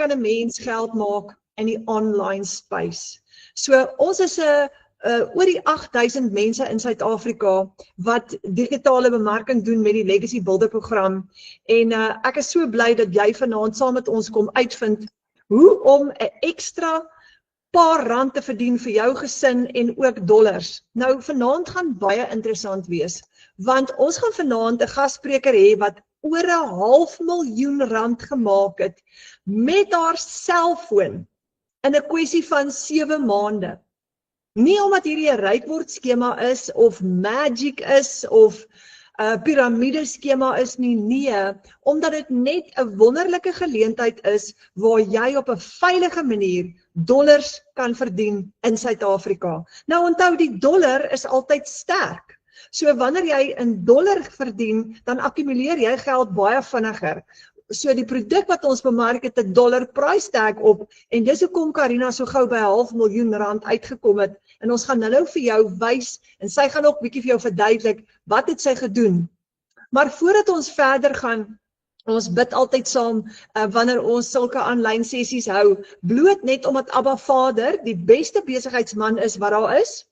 kan 'n mens geld maak in die online space. So ons is oor die 8000 mense in Suid-Afrika wat digitale bemarking doen met die Legacy Builder program en ek is so bly dat jy vanaand saam met ons kom uitvind hoe om 'n ekstra paar rand te verdien vir jou gesin en ook dollars. Nou vanaand gaan baie interessant wees, want ons gaan vanaand 'n gasspreker hê wat oor 500.000 rand gemaak het met haar selfoon in 'n kwessie van 7 maande. Nie omdat hierdie 'n rykeword skema is of magic is of piramide skema is nie, nee, omdat dit net 'n wonderlike geleentheid is waar jy op 'n veilige manier dollars kan verdien in Suid-Afrika. Nou onthou, die dollar is altyd sterk. So wanneer jy in dollar verdien, dan akkumuleer jy geld baie vinniger. So die produk wat ons bemark het 'n dollar price tag op en dis hoekom Karina so gou by 500.000 rand uitgekom het en ons gaan nou vir jou wys en sy gaan ook bietjie vir jou verduidelik wat het sy gedoen. Maar voordat ons verder gaan, ons bid altyd saam wanneer ons sulke aanlyn sessies hou, bloot net omdat Abba Vader die beste besigheidsman is wat daar is.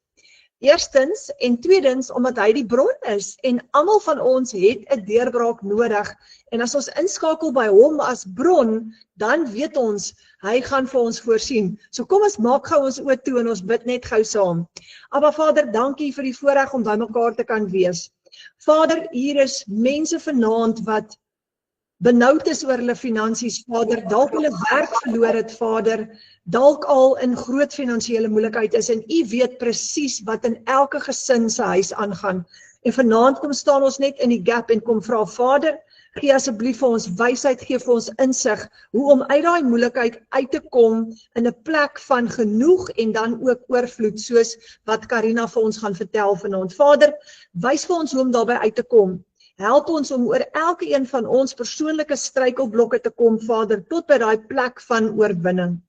Eerstens en tweedens omdat hy die bron is en almal van ons het 'n deurbraak nodig en as ons inskakel by hom as bron, dan weet ons hy gaan vir ons voorsien. So kom ons maak gou ons oë toe en ons bid net gou saam. Abba Vader, dankie vir die voorreg om by mekaar te kan wees. Vader, hier is mense vanaand wat benoud is oor hulle finansies, Vader, dalk hulle werk verloor het, Vader, dalk al in groot finansiële moeilikheid is en u weet presies wat in elke gesin se huis aangaan. En vanaand kom staan ons net in die gap en kom vra, Vader, gee asseblief vir ons wysheid, gee vir ons insig, hoe om uit daai moeilikheid uit te kom in 'n plek van genoeg en dan ook oorvloed, soos wat Karina vir ons gaan vertel vanaand. Vader, wys vir ons hoe om daarby uit te kom. Help ons om oor elke een van ons persoonlike struikelblokke te kom, Vader, tot by daai plek van oorwinning.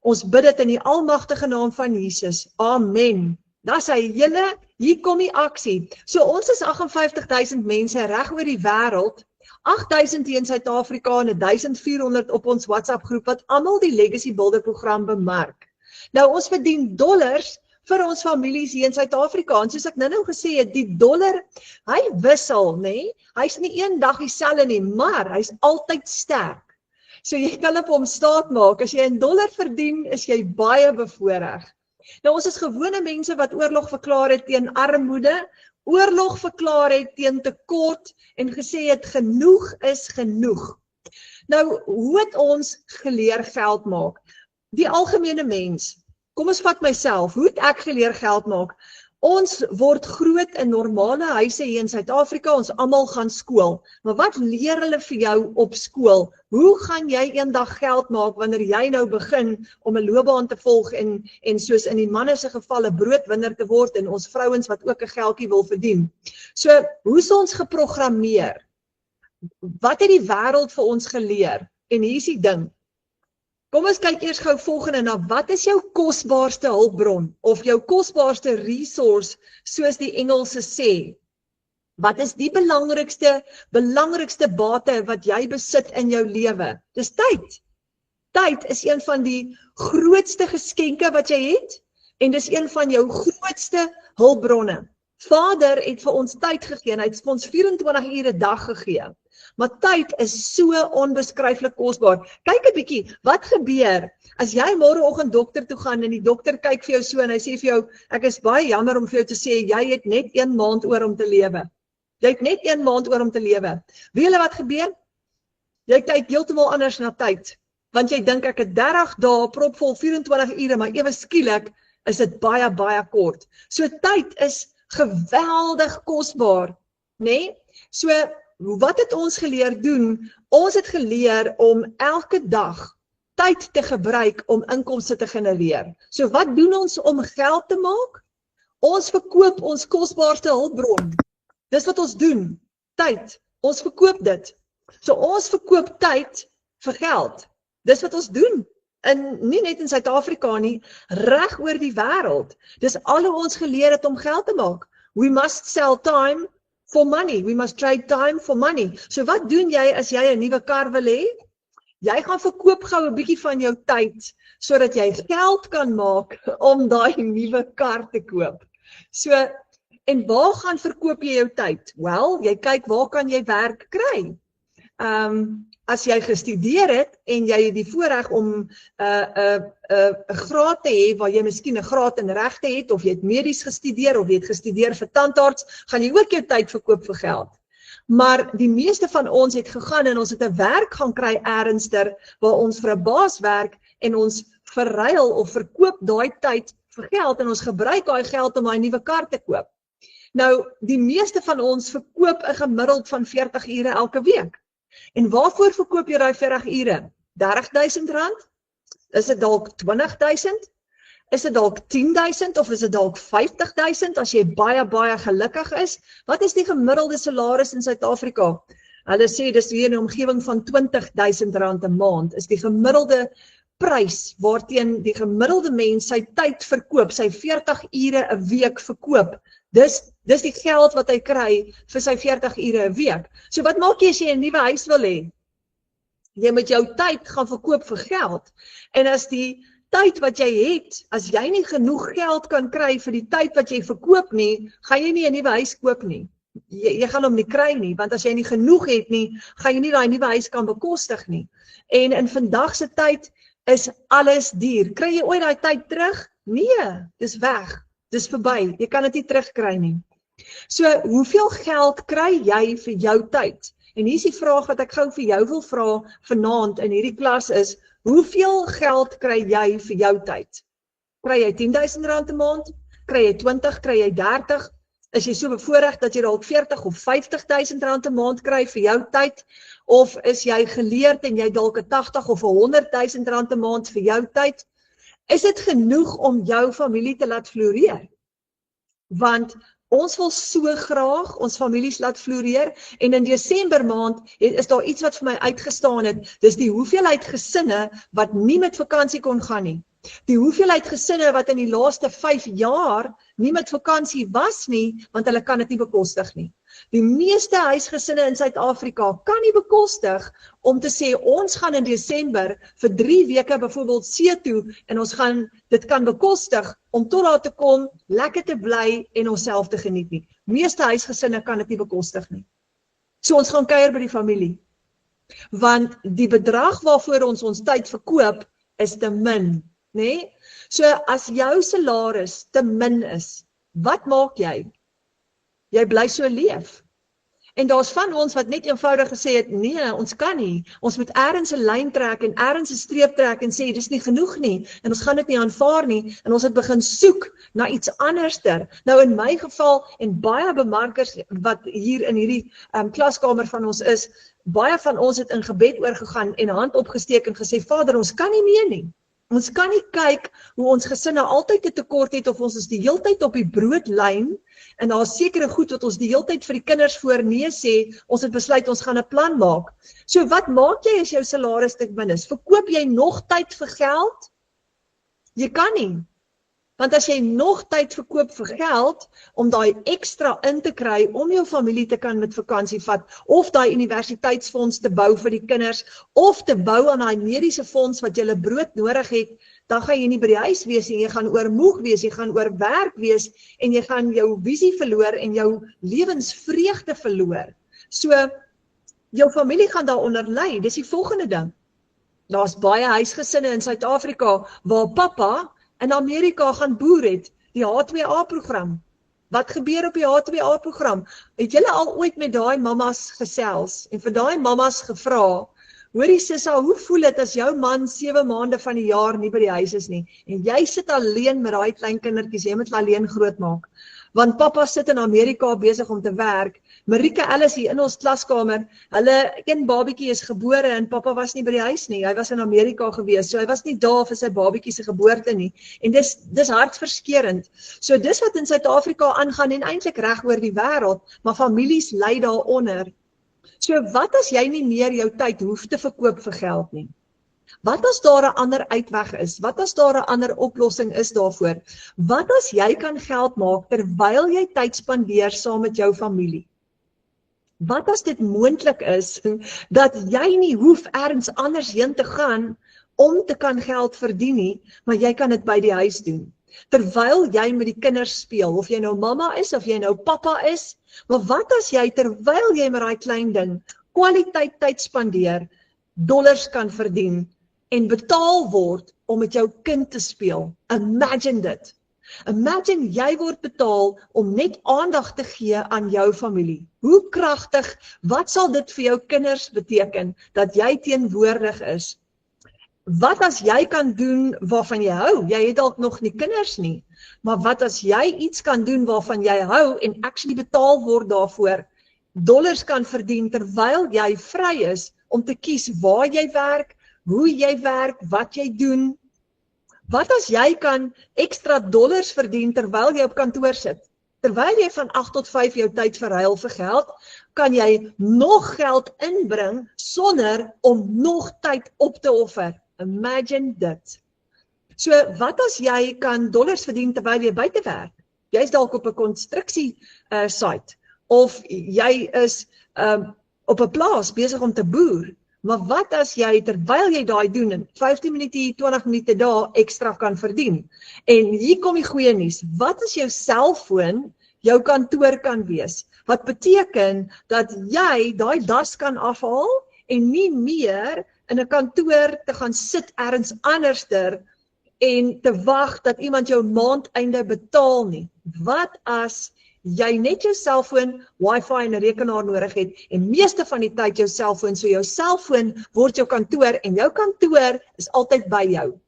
Ons bid dit in die almagtige naam van Jesus. Amen. Dis hy, julle, hier kom die aksie. So ons is 58.000 mense reg oor die wêreld, 8.000 hier in Suid-Afrika en 1.400 op ons WhatsApp groep wat almal die Legacy Builder program bemark. Nou ons verdien dollars vir ons families hier in Suid-Afrika. En soos ek nou gesê het, die dollar, hy wissel, nee? Hy's nie een dag dieselfde nie, maar hy's altyd sterk. So jy kan op hom staat maak. As jy in dollar verdien, is jy baie bevoorreg. Nou ons is gewone mense wat oorlog verklaar het teen armoede, oorlog verklaar het teen tekort en gesê het genoeg is genoeg. Nou, hoe het ons geleer geld maak? Die algemene mens, kom ons vat myself, hoe het ek geleer geld maak? Ons word groot in normale huise hier in Suid-Afrika, ons almal gaan skool. Maar wat leer hulle vir jou op skool? Hoe gaan jy eendag geld maak wanneer jy nou begin om 'n loopbaan te volg en soos in die manne se geval 'n broodwinner te word en ons vrouens wat ook 'n geldjie wil verdien? So, hoe is ons geprogrammeer? Wat het die wêreld vir ons geleer? En hier is die ding. Kom ons kyk eers gou volgende na, wat is jou kosbaarste hulpbron of jou kosbaarste resource, soos die Engelse sê? Wat is die belangrikste bate wat jy besit in jou lewe? Dis tyd. Tyd is een van die grootste geskenke wat jy het en dis een van jou grootste hulpbronne. Vader het vir ons tyd gegee, hy het vir ons 24 ure 'n dag gegee. Maar tyd is so onbeskryflik kosbaar. Kyk 'n bietjie, wat gebeur as jy môreoggend dokter toe gaan en die dokter kyk vir jou so en hy sê vir jou, ek is baie jammer om vir jou te sê, jy het net 1 maand oor om te lewe. Jy het net 1 maand oor om te lewe. Weet julle wat gebeur? Jy kyk heeltemal anders na tyd. Want jy dink ek het 30 dae propvol 24 ure, maar ewe skielik is dit baie, baie kort. So tyd is geweldig kosbaar, né? So wat het ons geleer doen? Ons het geleer om elke dag tyd te gebruik om inkomste te genereer. So wat doen ons om geld te maak? Ons verkoop ons kosbaarste hulpbron. Dis wat ons doen, tyd. Ons verkoop dit. So ons verkoop tyd vir geld. Dis wat ons doen. Nie net in Suid-Afrika nie, reg oor die wêreld. Dis al hoe ons geleer het om geld te maak. We must sell time for money. We must trade time for money. So wat doen jy as jy 'n nuwe kar wil hê? Jy gaan verkoop gou 'n bietjie van jou tyd sodat jy geld kan maak om daai nuwe kar te koop. So, en waar gaan verkoop jy jou tyd? Wel, jy kyk waar kan jy werk kry? As jy gestudeer het en jy het die voorreg om 'n graad te hê waar jy miskien 'n graad in regte het of jy het medies gestudeer of jy het gestudeer vir tandarts, gaan jy ook jou tyd verkoop vir geld. Maar die meeste van ons het gegaan en ons het 'n werk gaan kry ernstig waar ons vir 'n baas werk en ons verruil of verkoop daai tyd vir geld en ons gebruik daai geld om 'n nuwe kar te koop. Nou, die meeste van ons verkoop 'n gemiddeld van 40 ure elke week. En waarvoor verkoop jy daai 40 ure? R30.000? Is dit dalk 20.000? Is dit dalk 10.000 of is dit dalk 50.000 as jy baie gelukkig is? Wat is die gemiddelde salaris in Suid-Afrika? Hulle sê dis hier in die omgewing van R20.000 'n maand is die gemiddelde prys waarteen die gemiddelde mens sy tyd verkoop, sy 40 ure 'n week verkoop. Dis die geld wat hy kry vir sy 40 ure 'n week. So wat maak jy as jy 'n nuwe huis wil hê? Jy moet jou tyd gaan verkoop vir geld. En as die tyd wat jy het, as jy nie genoeg geld kan kry vir die tyd wat jy verkoop nie, gaan jy nie 'n nuwe huis koop nie. Jy gaan hom nie kry nie, want as jy nie genoeg het nie, gaan jy nie daai nuwe huis kan bekostig nie. En in vandag se tyd is alles duur. Kry jy ooit daai tyd terug? Nee, dis weg. Dis verby. Jy kan dit nie terugkry nie. So, hoeveel geld kry jy vir jou tyd? En hier is die vraag wat ek gou vir jou wil vra vanaand in hierdie klas is, hoeveel geld kry jy vir jou tyd? Kry jy R10.000 'n maand? Kry jy 20? Kry jy 30? Is jy so bevoorreg dat jy dalk 40 of 50.000 rand 'n maand kry vir jou tyd? Of is jy geleerd en jy dalk 'n 80 of 100.000 rand 'n maand vir jou tyd? Is dit genoeg om jou familie te laat floreer? Want ons wil so graag ons families laat floreer en in Desember maand is daar iets wat vir my uitgestaan het. Dis die hoeveelheid gesinne wat nie met vakansie kon gaan nie. Die hoeveelheid gesinne wat in die laaste 5 jaar nie met vakansie was nie, want hulle kan dit nie bekostig nie. Die meeste huisgesinne in Suid-Afrika kan nie bekostig om te sê, ons gaan in Desember vir 3 weke byvoorbeeld see toe en ons gaan dit kan bekostig om tot daar te kom, lekker te bly en onsself te geniet nie. Meeste huisgesinne kan dit nie bekostig nie. So ons gaan kuier by die familie. Want die bedrag waarvoor ons tyd verkoop is te min. Nee? So as jou salaris te min is, wat maak jy? Jy bly so leef. En daar's van ons wat net eenvoudig gesê het, nee, ons kan nie. Ons moet ergens 'n lyn trek en ergens 'n streep trek en sê, dis nie genoeg nie. En ons gaan dit nie aanvaar nie. En ons het begin soek na iets anderster. Nou in my geval, en baie bemarkers wat hier in hierdie klaskamer van ons is, baie van ons het in gebed oorgegaan en hand opgesteek en gesê, Vader, ons kan nie meer nie. Ons kan nie kyk hoe ons gesinne altyd 'n tekort het of ons is die heeltyd op die broodlyn en daar is sekere goed wat ons die heeltyd vir die kinders voor nee sê, ons het besluit ons gaan 'n plan maak. So wat maak jy as jou salaris te min is? Verkoop jy nog tyd vir geld? Jy kan nie. Want as jy nog tyd verkoop vir geld, om daai ekstra in te kry, om jou familie te kan met vakansie vat, of daai universiteitsfonds te bou vir die kinders, of te bou aan daai mediese fonds wat jy brood nodig het, dan gaan jy nie by die huis wees en jy gaan oormoeg wees, jy gaan oorwerk wees, en jy gaan jou visie verloor en jou lewensvreugde verloor. So, jou familie gaan daaronder ly, dis die volgende ding. Daar's baie huisgesinne in Suid-Afrika, waar pappa in Amerika gaan boer het, die H2A-program. Wat gebeur op die H2A-program? Het julle al ooit met daai mammas gesels en vir daai mammas gevra, hoorie Sissa, hoe voel dit as jou man 7 maande van die jaar nie by die huis is nie, en jy sit alleen met daai klein kindertjies, jy moet hulle alleen grootmaak, want papa sit in Amerika besig om te werk. Marika Ellis hier in ons klaskamer, hulle een babietjie is gebore en papa was nie by die huis nie, hy was in Amerika gewees, so hy was nie daar vir sy babietjie se geboorte nie, en dis hartverskeurend. So dis wat in Suid-Afrika aangaan en eintlik reg oor die wêreld, maar families ly daaronder. So wat as jy nie meer jou tyd hoef te verkoop vir geld nie? Wat as daar 'n ander uitweg is? Wat as daar 'n ander oplossing is daarvoor? Wat as jy kan geld maak terwyl jy tyd spandeer saam met jou familie? Wat as dit moontlik is, dat jy nie hoef ergens anders heen te gaan, om te kan geld verdien nie, maar jy kan dit by die huis doen. Terwyl jy met die kinders speel, of jy nou mamma is, of jy nou papa is, maar wat as jy, terwyl jy met daai klein ding, kwaliteit tyd spandeer, dollars kan verdien, en betaal word om met jou kind te speel. Imagine dit. Imagine jy word betaal om net aandag te gee aan jou familie. Hoe kragtig, wat sal dit vir jou kinders beteken, dat jy teenwoordig is? Wat as jy kan doen waarvan jy hou? Jy het dalk nog nie kinders nie, maar wat as jy iets kan doen waarvan jy hou en actually betaal word daarvoor, dollars kan verdien terwyl jy vry is om te kies waar jy werk, hoe jy werk, wat jy doen. Wat as jy kan ekstra dollars verdien terwyl jy op kantoor sit? Terwyl jy van 8 tot 5 jou tyd verruil vir geld, kan jy nog geld inbring sonder om nog tyd op te offer. Imagine dit. So, wat as jy kan dollars verdien terwyl jy buite werk? Jy is dalk op 'n konstruksie site, of jy is op 'n plaas besig om te boer. Maar wat as jy, terwyl jy daai doen, in 15 minute, 20 minute daar ekstra kan verdien? En hier kom die goeie nuus. Wat as jou selfoon jou kantoor kan wees? Wat beteken dat jy daai das kan afhaal en nie meer in 'n kantoor te gaan sit ergens anderster en te wag dat iemand jou maandeinde betaal nie. Wat as jy net jou selfoon, wifi en 'n rekenaar nodig het en meeste van die tyd jou selfoon, so jou selfoon word jou kantoor en jou kantoor is altyd by jou.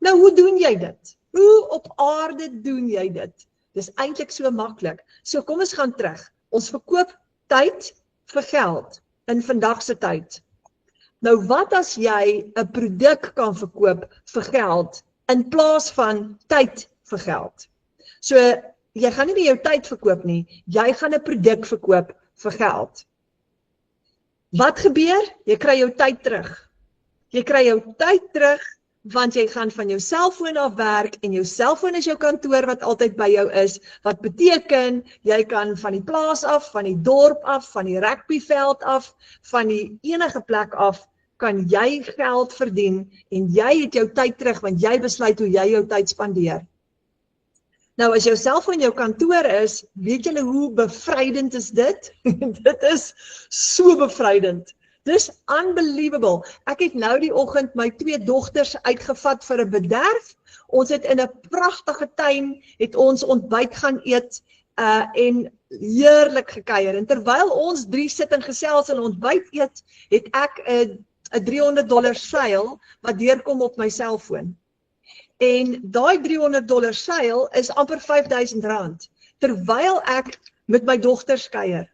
Nou, hoe doen jy dit? Hoe op aarde doen jy dit? Dis eintlik so maklik. So kom ons gaan terug. Ons verkoop tyd vir geld in vandag se tyd. Nou, wat as jy 'n produk kan verkoop vir geld in plaas van tyd vir geld? So, jy gaan nie jou tyd verkoop nie, jy gaan 'n produk verkoop vir geld. Wat gebeur? Jy kry jou tyd terug. Jy kry jou tyd terug, want jy gaan van jou selfoon af werk, en jou selfoon is jou kantoor wat altyd by jou is, wat beteken, jy kan van die plaas af, van die dorp af, van die rugbyveld af, van die enige plek af, kan jy geld verdien, en jy het jou tyd terug, want jy besluit hoe jy jou tyd spandeer. Nou, as jou selfoon jou kantoor is, weet julle hoe bevrydend is dit? Dit is so bevrydend. Dis unbelievable. Ek het nou die oggend my 2 dogters uitgevat vir 'n bederf. Ons het in 'n pragtige tuin, het ons ontbyt gaan eet, en heerlik gekuier. En terwyl ons 3 sit en gesels en ontbyt eet, het ek 'n $300 seil wat deurkom op my selfoon. En daai $300 seil is amper R5.000, terwyl ek met my dogters kuier.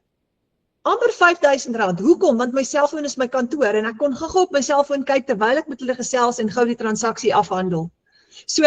Amper R5.000. Hoekom? Want my selfoon is my kantoor en ek kon gou-gou op my selfoon kyk terwyl ek met hulle gesels en gou die transaksie afhandel. So,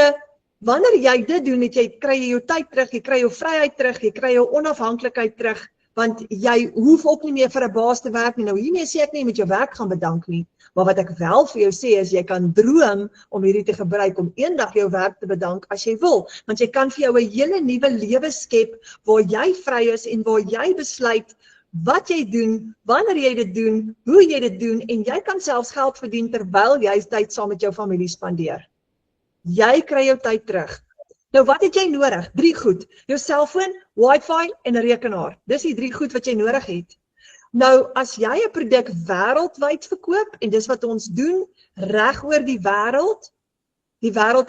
wanneer jy dit doen, kry jy jou tyd terug, jy kry jou vryheid terug, jy kry jou onafhanklikheid terug, want jy hoef ook nie meer vir 'n baas te werk nie. Nou, hiermee sê ek nie met jou werk gaan bedank nie, maar wat ek wel vir jou sê is, jy kan droom om hierdie te gebruik om eendag jou werk te bedank as jy wil, want jy kan vir jou 'n hele nuwe lewe skep, waar jy vry is en waar jy besluit wat jy doen, wanneer jy dit doen, hoe jy dit doen, en jy kan selfs geld verdien terwyl jy tyd saam met jou familie spandeer. Jy kry jou tyd terug. Nou, wat het jy nodig? 3 goed. Jou selfoon, wifi en 'n rekenaar. Dis die 3 goed wat jy nodig het. Nou, as jy 'n produk wêreldwyd verkoop, en dis wat ons doen, reg oor die wêreld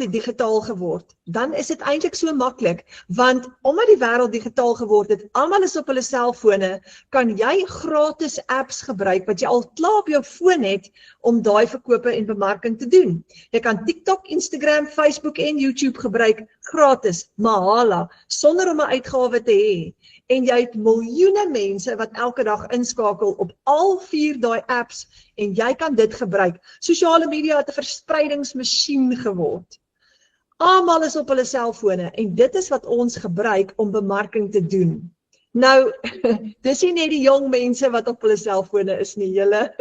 het digitaal geword, dan is dit eintlik so maklik, want omdat die wêreld digitaal geword het, almal is op hulle selfone, kan jy gratis apps gebruik, wat jy al klaar op jou foon het, om daai verkope en bemarking te doen. Jy kan TikTok, Instagram, Facebook en YouTube gebruik, gratis, mahala, sonder om 'n uitgawe te hê. En jy het miljoene mense wat elke dag inskakel op al 4 daai apps, en jy kan dit gebruik. Sosiale media het 'n verspreidingsmasjien geword. Almal is op hulle selfone, en dit is wat ons gebruik om bemarking te doen. Nou, dis nie net die jong mense wat op hulle selfone is nie, julle.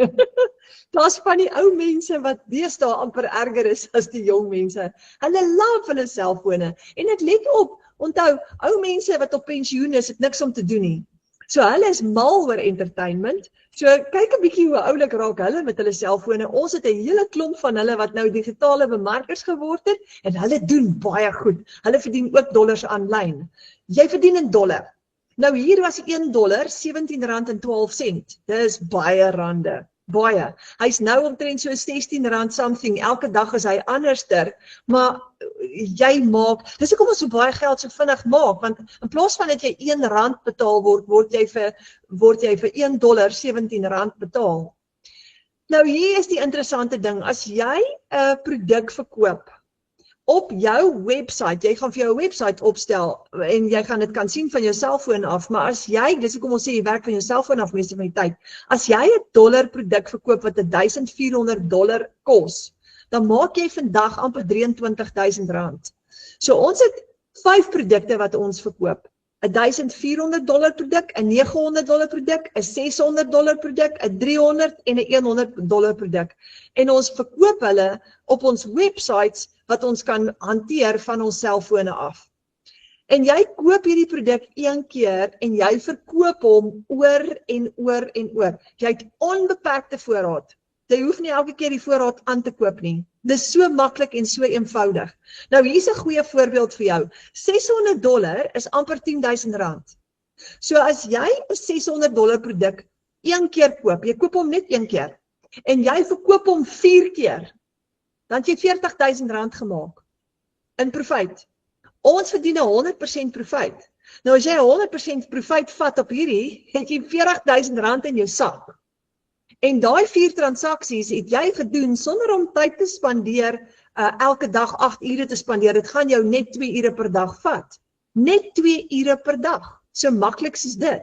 Daar's van die ou mense wat deesdae amper erger is as die jong mense. Hulle love hulle selfone, en ek let op, onthou, ou mense wat op pensioen is, het niks om te doen nie. So hulle is mal oor entertainment. So kyk 'n bietjie hoe oulik raak hulle met hulle selfone. Ons het 'n hele klomp van hulle wat nou digitale bemarkers geword het en hulle doen baie goed. Hulle verdien ook dollars aanlyn. Jy verdien in dollar. Nou hier was $1 R17.12. Dis baie rande. Baie. Hy's nou omtrent so R16 something. Elke dag is hy anderster, maar jy maak, dis hoekom ons so baie geld so vinnig maak, want in plaas van dat jy R1 betaal word jy vir $1 R17 betaal. Nou hier is die interessante ding, as jy 'n produk verkoop op jou website, jy gaan vir jou 'n website opstel en jy gaan dit kan sien van jou selfoon af, maar as jy, dis hoekom ons sê jy werk van jou selfoon af meeste van die tyd, as jy 'n dollar produk verkoop wat $1,400 kos, dan maak jy vandag amper R23,000. So ons het 5 produkte wat ons verkoop. $1,400 produk, 'n $900 produk, 'n $600 produk, 'n $300 en 'n $100 produk. En ons verkoop hulle op ons websites wat ons kan hanteer van ons selfone af. En jy koop hierdie produk een keer en jy verkoop hom oor en oor en oor. Jy het onbeperkte voorraad. Jy hoef nie elke keer die voorraad aan te koop nie. Dis so maklik en so eenvoudig. Nou hier's 'n goeie voorbeeld vir jou. $600 is amper R10,000. So as jy 'n $600 produk een keer koop, jy koop hom net een keer, en jy verkoop hom 4 keer, dan het jy R40,000 gemaak in profijt. Ons verdien 100% profijt. Nou as jy 100% profijt vat op hierdie, het jy R40,000 in jou sak. En daai 4 transaksies het jy gedoen sonder om tyd te spandeer, elke dag 8 ure te spandeer. Dit gaan jou net 2 ure per dag vat. Net 2 ure per dag. So maklik soos dit.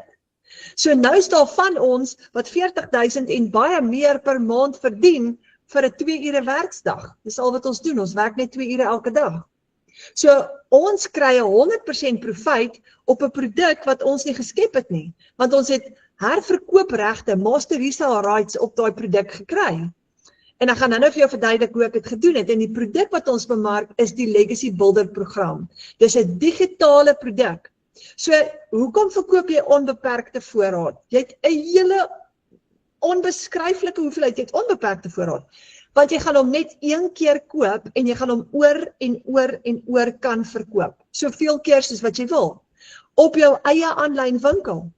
So nou is daar van ons wat 40,000 en baie meer per maand verdien vir 'n 2 ure werksdag. Dis al wat ons doen. Ons werk net 2 ure elke dag. So ons kry 100% profijt op 'n produk wat ons nie geskep het nie, want ons het herverkoopregte, master resale rights op daai produk gekry. En ek gaan nou vir jou verduidelik hoe ek dit gedoen het. En die produk wat ons bemark is die Legacy Builder program. Dis 'n digitale produk. So hoekom verkoop jy onbeperkte voorraad? Jy het 'n hele onbeskryflike hoeveelheid, jy het onbeperkte voorraad. Want jy gaan hom net een keer koop en jy gaan hom oor en oor en oor kan verkoop. Soveel keer soos wat jy wil. Op jou eie aanlyn winkel.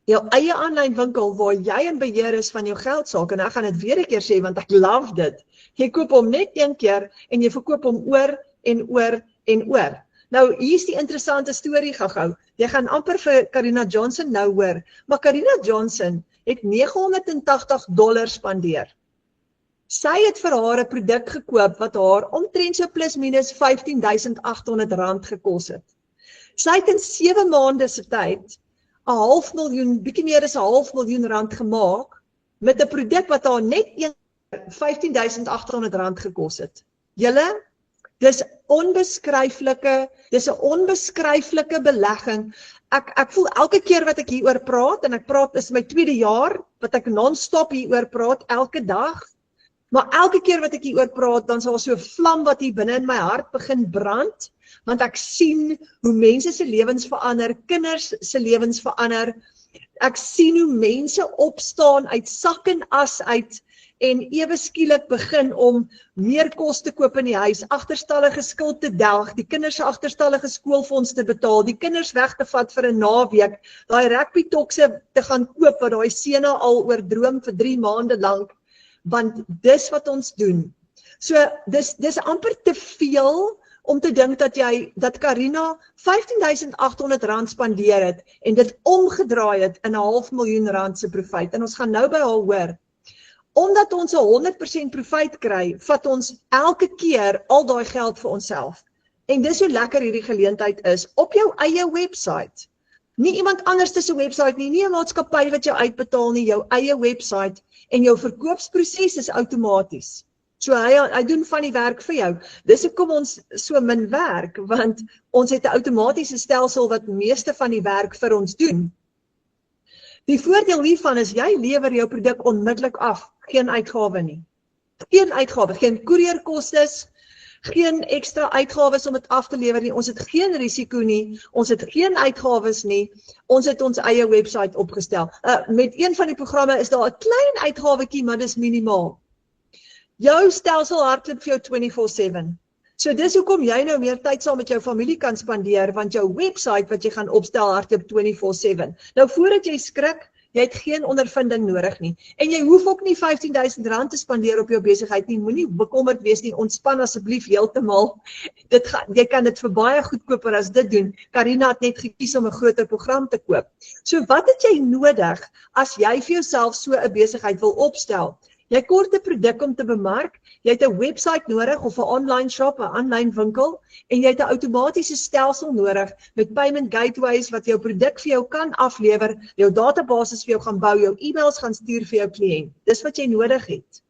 Jou eie aanlyn winkel waar jy in beheer is van jou geldsaak. En ek gaan dit weer 'n keer sê want ek love dit. Jy koop hom net een keer en jy verkoop hom oor en oor en oor. Nou hier is die interessante storie gou-gou. Jy gaan amper vir Karina Johnson nou hoor. Maar Karina Johnson het $980 spandeer. Sy het vir haar 'n produk gekoop wat haar omtrent so plus minus R15,800 gekos het. Sy het in 7 maande se tyd 500,000, bietjie meer as R500,000 gemaak met 'n produk wat haar net R15,800 gekos het. Julle, dis 'n onbeskryflike belegging. Ek voel elke keer wat ek hieroor praat, en ek praat, is my 2de jaar wat ek non-stop hieroor praat elke dag. Maar elke keer wat ek hieroor praat, dan is daar so 'n vlam wat hier binne in my hart begin brand, want ek sien hoe mense se lewens verander, kinders se lewens verander. Ek sien hoe mense opstaan uit sak en as uit en ewe skielik begin om meer kos te koop in die huis, agterstallige skuld te delg, die kinders se agterstallige skoolfonds te betaal, die kinders weg te vat vir 'n naweek, daai rugby tokse te gaan koop wat daai seune al oor droom vir 3 maande lank. Want dis wat ons doen. So dis amper te veel om te dink dat Karina R15,800 spandeer het en dit omgedraai het in R500,000 se profijt. En ons gaan nou by haar hoor. Omdat ons 100% profijt kry, vat ons elke keer al daai geld vir onsself. En dis hoe lekker hierdie geleentheid is op jou eie website. Nie iemand anders se website nie 'n maatskappy wat jou uitbetaal nie, jou eie website. En jou verkoopsproses is outomaties. So hy doen van die werk vir jou. Dis hoekom ons so min werk, want ons het 'n outomatiese stelsel wat meeste van die werk vir ons doen. Die voordeel hiervan is jy lewer jou produk onmiddellik af, geen uitgawe nie. Geen uitgawe, geen koerierkostes, geen ekstra uitgawes om dit af te lewer nie, ons het geen risiko nie, ons het geen uitgawes nie, ons het ons eie website opgestel. Met een van die programme is daar 'n klein uitgawetjie, maar dis minimaal. Jou stelsel hardloop vir jou 24/7. So dis hoekom jy nou meer tyd saam met jou familie kan spandeer, want jou website wat jy gaan opstel hardloop 24/7. Nou voordat jy skrik, jy het geen ondervinding nodig nie. En jy hoef ook nie R15,000 te spandeer op jou besigheid nie. Moenie bekommerd wees nie. Ontspan asseblief heeltemal. Jy kan dit vir baie goedkoper as dit doen. Karina het net gekies om 'n groter program te koop. So wat het jy nodig as jy vir jouself so 'n besigheid wil opstel? Jy kort 'n produk om te bemark, jy het 'n website nodig of 'n online shop, 'n aanlyn winkel en jy het 'n outomatiese stelsel nodig met payment gateways wat jou produk vir jou kan aflewer, jou databasis vir jou gaan bou, jou e-mails gaan stuur vir jou kliënt. Dis wat jy nodig het.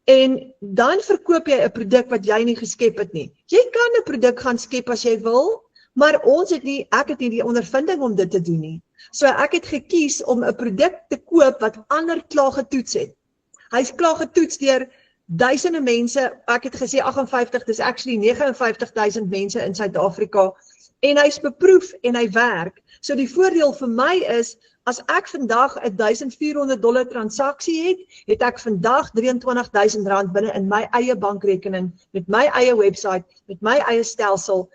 En dan verkoop jy 'n produk wat jy nie geskep het nie. Jy kan 'n produk gaan skep as jy wil, maar ek het nie die ondervinding om dit te doen nie. So ek het gekies om 'n produk te koop wat ander klaar getoets het. Hy's klaar getoets deur duisende mense, ek het gesê 58, dis actually 59,000 mense in Suid-Afrika, en hy's beproef en hy werk. So die voordeel vir my is, as ek vandag 'n $1,400 transaksie het, het ek vandag R23,000 binne in my eie bankrekening, met my eie website, met my eie stelsel.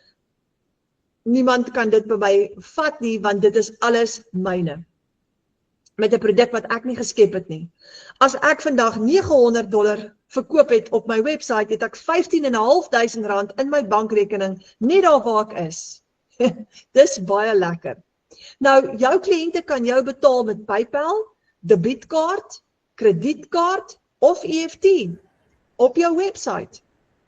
Niemand kan dit by my vat nie, want dit is alles myne. Met 'n produk wat ek nie geskep het nie. As ek vandag $900 verkoop het op my website, het ek R15,500 in my bankrekening, net daar waar ek is. Dis baie lekker. Nou, jou kliënte kan jou betaal met PayPal, debietkaart, kredietkaart of EFT op jou website.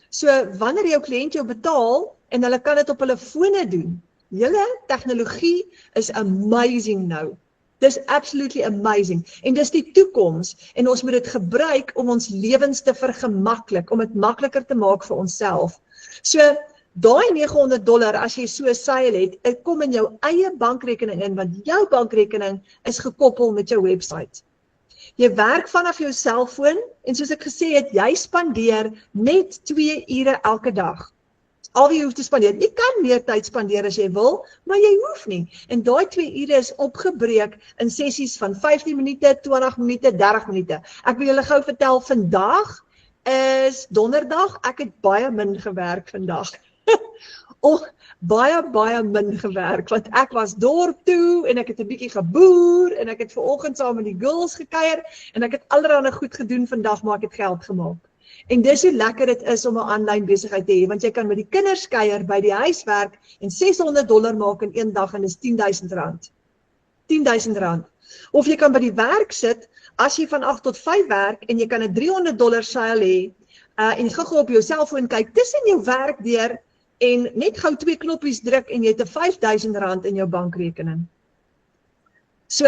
So, wanneer jou kliënt jou betaal, en hulle kan dit op hulle fone doen. Julle tegnologie is amazing nou. Dis absolutely amazing. En dis die toekoms en ons moet dit gebruik om ons lewens te vergemaklik, om dit makliker te maak vir onsself. So, daai $900 as jy so 'n sale het, dit kom in jou eie bankrekening in, want jou bankrekening is gekoppel met jou website. Jy werk vanaf jou selfoon en soos ek gesê het, jy spandeer net 2 ure elke dag. Al wie jy hoef te spandeer. Jy kan meer tyd spandeer as jy wil, maar jy hoef nie. En daai 2 ure is opgebreek in sessies van 15 minute, 20 minute, 30 minute. Ek wil julle gou vertel, vandag is donderdag, ek het baie min gewerk vandag. Baie min gewerk, want ek was dorp toe en ek het 'n bietjie geboer en ek het vanoggend saam met die girls gekuier en ek het allerlei goed gedoen vandag, maar ek het geld gemaak. En dis hoe lekker dit is om 'n aanlyn besigheid te hê, want jy kan met die kinders kuier by die huiswerk en $600 maak in een dag en dis R10,000. R10,000. Of jy kan by die werk sit, as jy van 8 tot 5 werk en jy kan 'n $300 sale hê, en jy gou op jou selfoon kyk tussen jou werk deur en net gou 2 knoppies druk en jy het 'n R5,000 in jou bankrekening. So,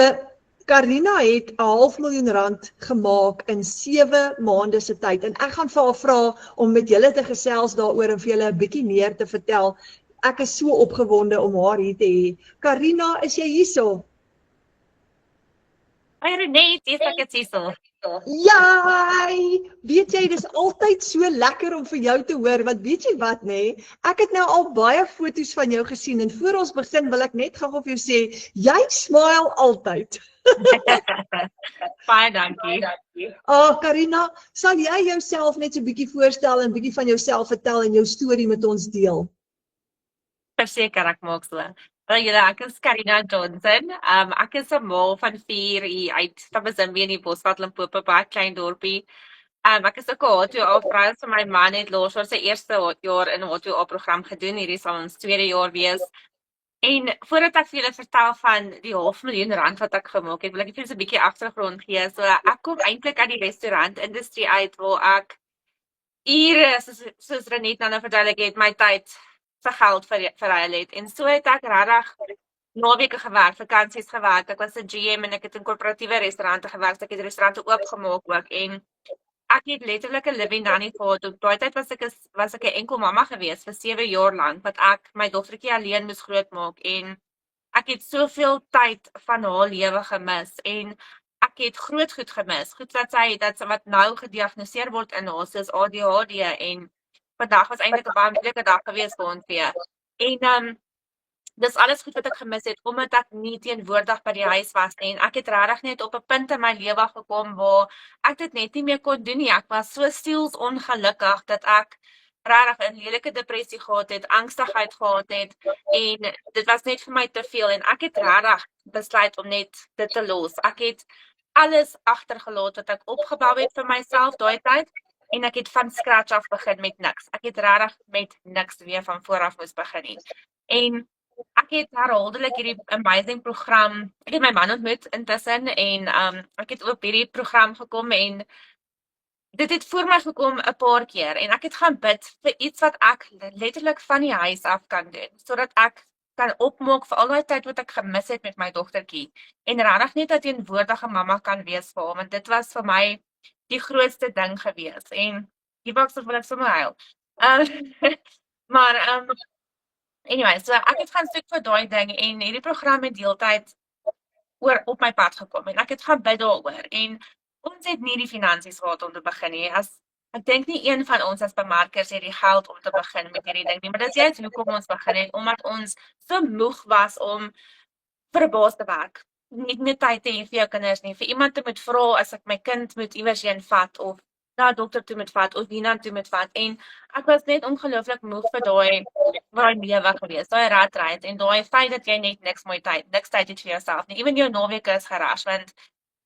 Karina het R500,000 gemaak in 7 maande se tyd en ek gaan vir haar vra om met julle te gesels daaroor en vir julle 'n bietjie meer te vertel. Ek is so opgewonde om haar hier te hê. Karina, is jy hierso? Hi Renée, ek is hierso. Jai! Weet jy, dis altyd so lekker om vir jou te hoor, want weet jy wat, nê? Ek het nou al baie foto's van jou gesien en voor ons begin wil ek net gou vir jou sê, jy smile altyd. Baie dankie. Karina, sal jy jouself net so 'n bietjie voorstel en 'n bietjie van jouself vertel en jou storie met ons deel? Verseker, ek maak so. Wel julle, ek is Karina Johnson. Ek is 'n ma van 4 hier uit Stabazimbi in die Bosveld Limpopo, baie klein dorpie. Ek is ook 'n H2A-vrou, so my man het laas jaar sy eerste jaar in 'n H2A-program gedoen. Hierdie sal ons tweede jaar wees. En voordat ek vir julle vertel van die R500,000 wat ek gemaak het, wil ek vir julle 'n bietjie agtergrond gee. So ek kom eintlik uit die restaurantindustrie uit waar ek ure, soos Renet nou verduidelik het, my tyd vir geld verruil het. En so het ek regtig naweke gewerk, vakansies gewerk. Ek was 'n GM en ek het in korporatiewe restaurante gewerk. Ek het restaurante oopgemaak ook en ek het letterlik 'n living nanny gehad. Op daai tyd was ek 'n enkel mamma gewees vir 7 jaar lank wat ek my dogtertjie alleen moes grootmaak en ek het soveel tyd van haar lewe gemis en ek het groot goed gemis. Goed dat sy wat nou gediagnoseer word in haar soos ADHD en vandag was eintlik 'n baie moeilike dag gewees vir ons weer. En dis alles goed wat ek gemis het, omdat ek nie teenwoordig by die huis was nie, en ek het regtig net op 'n punt in my lewe gekom waar ek dit net nie meer kon doen nie. Ek was so sielsongelukkig dat ek regtig 'n lelike depressie gehad het, angstigheid gehad het, en dit was net vir my te veel, en ek het regtig besluit om net dit te los. Ek het alles agtergelaat wat ek opgebou het vir myself daai tyd, en ek het van scratch af begin met niks. Ek het regtig met niks weer van voor af moes begin nie. En ek het herhaaldelik hierdie amazing program, ek het my man ontmoet intussen, en ek het op hierdie program gekom, en dit het voor my gekom 'n paar keer, en ek het gaan bid vir iets wat ek letterlik van die huis af kan doen, sodat ek kan opmaak vir al die tyd wat ek gemis het met my dogtertjie, en regtig net 'n teenwoordige mamma kan wees vir haar, want dit was vir my die grootste ding gewees, en die boks wil ek sommer huil. Maar anyway, so ek het gaan soek vir daai ding, en hierdie program het deeltyd op my pad gekom, en ek het gaan bid daaroor, en ons het nie die finansies gehad om te begin nie. Ek dink nie een van ons as bemarkers het die geld om te begin met hierdie ding nie, maar dis juist hoekom ons begin het, omdat ons so moeg was om vir 'n baas te werk, nie meer tyd te hê vir jou kinders nie, vir iemand te moet vra as ek my kind moet iewers heen vat, of na 'n dokter toe moet vat, of hiernatoe moet vat, en ek was net ongelooflik moeg vir daai lewe gewees, daai ratreis, en daai feit dat jy net niks tyd het vir jouself nie. Ewen jou naweke is geraas, want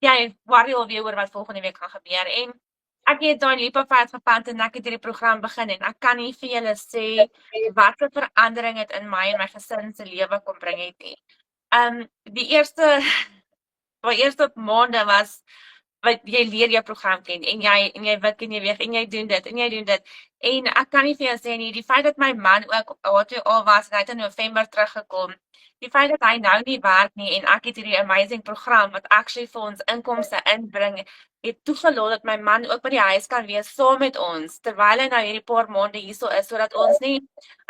jy worry alweer oor wat volgende week gaan gebeur, en ek het daai leap of faith gepad, en ek het hierdie program begin, en ek kan nie vir julle sê wat 'n verandering het in my en my gesin se lewe kom bring het nie. Die eerste maande was wat jy leer jou program ken, en jy wik en jy weeg, en jy doen dit, en ek kan nie vir jou sê nie, die feit dat my man ook H2A was, en hy het in November teruggekom, die feit dat hy nou nie werk nie, en ek het hierdie amazing program, wat actually vir ons inkomste inbring, het toegelaat dat my man ook by die huis kan wees, saam met ons, terwyl hy nou hierdie paar maande hierso is, sodat ons hy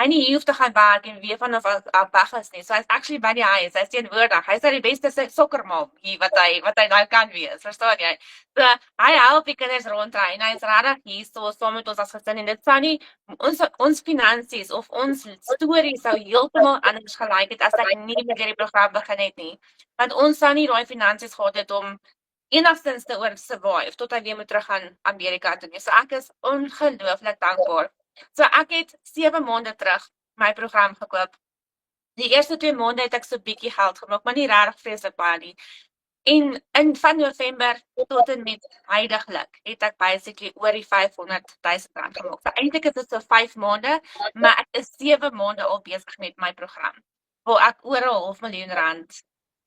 nie hier hoef te gaan werk, en weer vanaf weg is nie, so hy's actually by die huis, hy's teenwoordig, hy's die beste sokkerma hier, wat hy nou kan wees, verstaan jy? So, hy help die kinders rondry, en hy is regtig hierso, saam met ons as gesin, en dit sou nie, ons finansies, of ons storie sou heeltemal anders gelyk het, as ek nie met hierdie program begin het nie, want ons sou nie daai finansies gehad het om enigstens te survive, tot hy weer moet terug gaan Amerika toe nie. So ek is ongelooflik dankbaar. So ek het 7 maande terug my program gekoop. Die eerste 2 maande het ek so bietjie geld gemaak, maar nie regtig vreeslik baie nie. En van November tot en met huidiglik het ek basically oor die 500,000 rand gemaak. So eintlik is dit so 5 maande, maar ek is 7 maande al besig met my program, waar ek oor 500,000 rand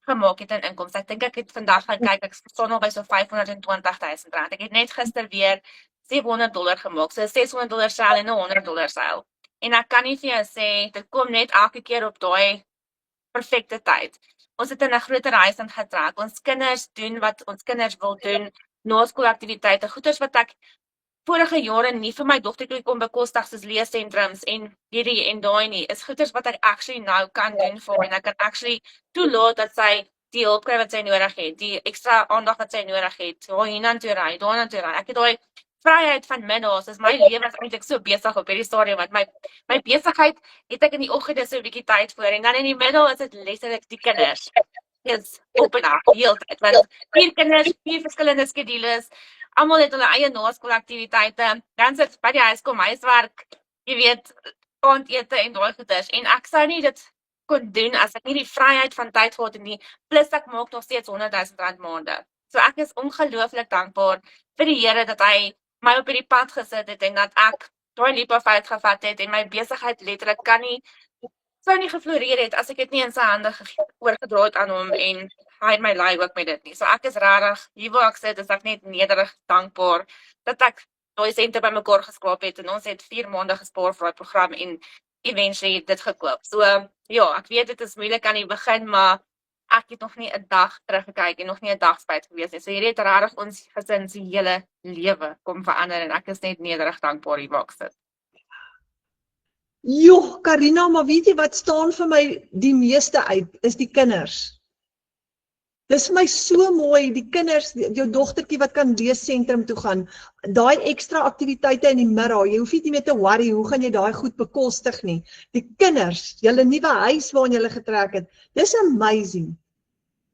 gemaak het in inkomste. Ek dink ek het vandag gaan kyk, ek staan al by so 520,000 rand. Ek het net gister weer $700 gemaak, so $600 seil en $100 seil. En ek kan nie vir jou sê, dit kom net elke keer op daai perfekte tyd. Ons het in 'n groter huis ingetrek. Ons kinders doen wat ons kinders wil doen, naskoolaktiwiteite, goeders wat ek vorige jare nie vir my dogtertjie kon bekostig, soos leessentrums en hierdie en daai nie, is goeders wat ek actually nou kan doen vir haar, en ek kan actually toelaat dat sy die hulp kry wat sy nodig het, die ekstra aandag wat sy nodig het, hiernatoe ry, daarnatoe ry. Ek het daai vryheid van middags, is my lewe is eintlik so besig op hierdie stadium, want my besigheid het ek in die oggende so 'n bietjie tyd voor, en dan in die middag is dit letterlik die kinders. Dis op en af, heeltyd, want 4 kinders, 4 verskillende skedules, almal het hulle eie naskoolaktiwiteite, dan sit by die huis kom huiswerk, jy weet, aandete en daai goeders, en ek sou nie dit kon doen as ek nie die vryheid van tyd gehad het nie, plus ek maak nog steeds 100,000 rand maande. So ek is ongelooflik dankbaar vir die Here dat hy my op hierdie pad gesit het, en dat ek daai leap of faith gevat het, en my besigheid letterlik sou nie gefloreer het, as ek dit nie in sy hande oorgedra het aan hom, en hy het my lei ook met dit nie. So ek is regtig, hier waar ek sit, is ek net nederig dankbaar, dat ek daai sente bymekaar geskraap het, en ons het 4 maande gespaar vir daai program, en eventually dit gekoop. So ja, ek weet dit is moeilik aan die begin, maar ek het nog nie 'n dag teruggekyk, en nog nie 'n dag spyt gewees nie. So hierdie het regtig ons gesin se hele lewe kom verander, en ek is net nederig dankbaar hier waar ek sit. Joh, Karina, maar weet jy wat staan vir my die meeste uit, is die kinders. Dis vir my so mooi, die kinders, jou dogtertjie wat kan leessentrum toe gaan, daai ekstra aktiwiteite in die middag, jy hoef nie meer te worry, hoe gaan jy daai goed bekostig nie. Die kinders, julle nuwe huis waarin julle getrek het, dis amazing.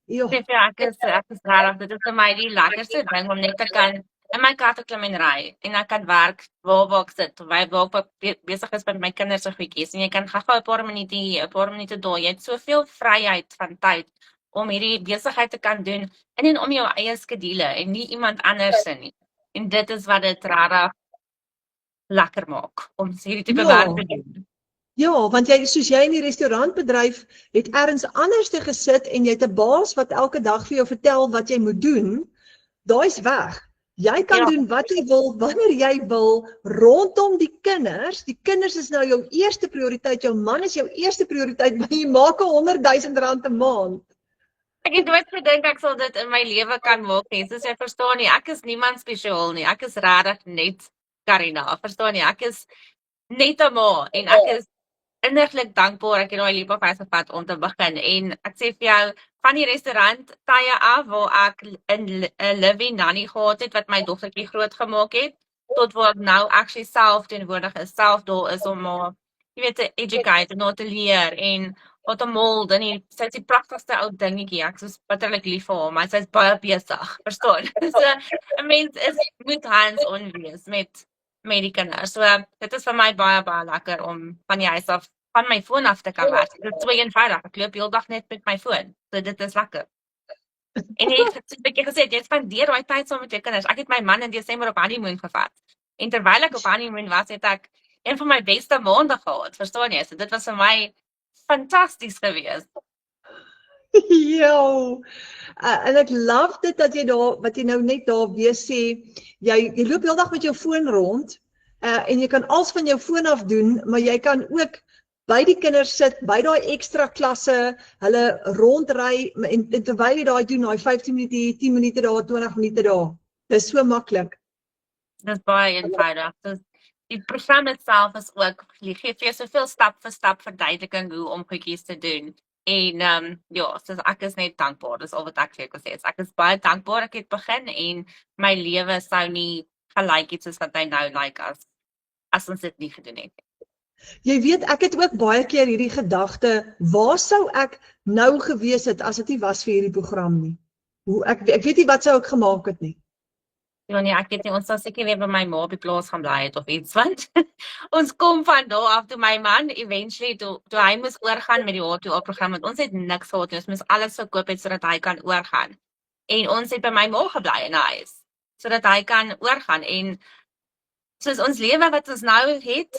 Jo, Ek is rarig, dit is vir my die lekkerste ding om net te kan in my kar te klim en ry en ek kan werk waar ek sit, of waar ek besig is met my kinders se goedjies en jy kan gou 'n paar minute hier, 'n paar minute daar. Jy het soveel vryheid van tyd om hierdie besigheid te kan doen en om jou eie skedule en nie iemand anders se nie. En dit is wat dit rarig lekker maak om hierdie tipe werk te doen. Ja, want soos jy in die restaurantbedryf het ergens anders te gesit en jy het 'n baas wat elke dag vir jou vertel wat jy moet doen, daai's weg. Jy kan doen wat jy wil, wanneer jy wil, rondom die kinders. Die kinders is nou jou eerste prioriteit, jou man is jou eerste prioriteit, maar jy maak 100 000 rand 'n maand. Ek het nooit gedink ek sal dit in my lewe kan maak nie. Soos jy verstaan nie, ek is niemand spesiaal nie. Ek is regtig net Karina. Verstaan nie, ek is net 'n ma en ek is innerlik dankbaar ek het daai leap of gevat om te begin. En ek sê vir jou, van die restaurant tye af waar ek 'n living nanny gehad het wat my dogtertjie groot gemaak het, tot waar ek nou actually self teenwoordig is, self daar is om haar, jy weet, te educate en te leer en wat 'n mold en sy is die pragtigste ou dingetjie. Ek is bitterlik lief vir haar, maar sy is baie besig, verstaan? So 'n mens moet hands-on wees met die kinders. So dit is vir my baie lekker om van die huis af, van my foon af te kan werk. Dit is so eenvoudig. Ek loop heeldag net met my foon. So dit is lekker. En jy het 'n bietjie gesê jy spandeer daai tyd saam met jou kinders. Ek het my man in Desember op honeymoon gevat. En terwyl ek op honeymoon was, het ek een van my beste maande gehad. Verstaan jy? So dit was vir my fantasties geweest. Ja, en ek love dit dat jy daar, wat jy nou net daar weer sê, jy loop heeldag met jou foon rond, en jy kan alles van jou foon af doen, maar jy kan ook by die kinders sit, by daai ekstra klasse, hulle rondry, en terwyl jy daai doen, daai 15 minute hier, 10 minute daar, 20 minute daar. Dis so maklik. Dis baie eenvoudig. Die program self is ook, gee vir jou soveel stap vir stap verduideliking hoe om goedjies te doen. En ja, so ek is net dankbaar. Dis al wat ek vir jou kan sê. Ek is baie dankbaar ek het begin en my lewe sou nie gelyk het soos wat hy nou lyk as ons dit nie gedoen het. Jy weet, ek het ook baie keer hierdie gedagte, waar sou ek nou gewees het as dit nie was vir hierdie program nie? Ek weet nie wat sou ek gemaak het nie. Ja nee, ek weet nie, ons sal seker weer by my ma op die plaas gaan bly het of iets, want ons kom van daar af toe my man eventually toe hy moes oorgaan met die H2O program, want ons het niks gehad nie, ons moes alles verkoop het sodat hy kan oorgaan. En ons het by my ma gebly in 'n huis, sodat hy kan oorgaan. En soos ons lewe wat ons nou het,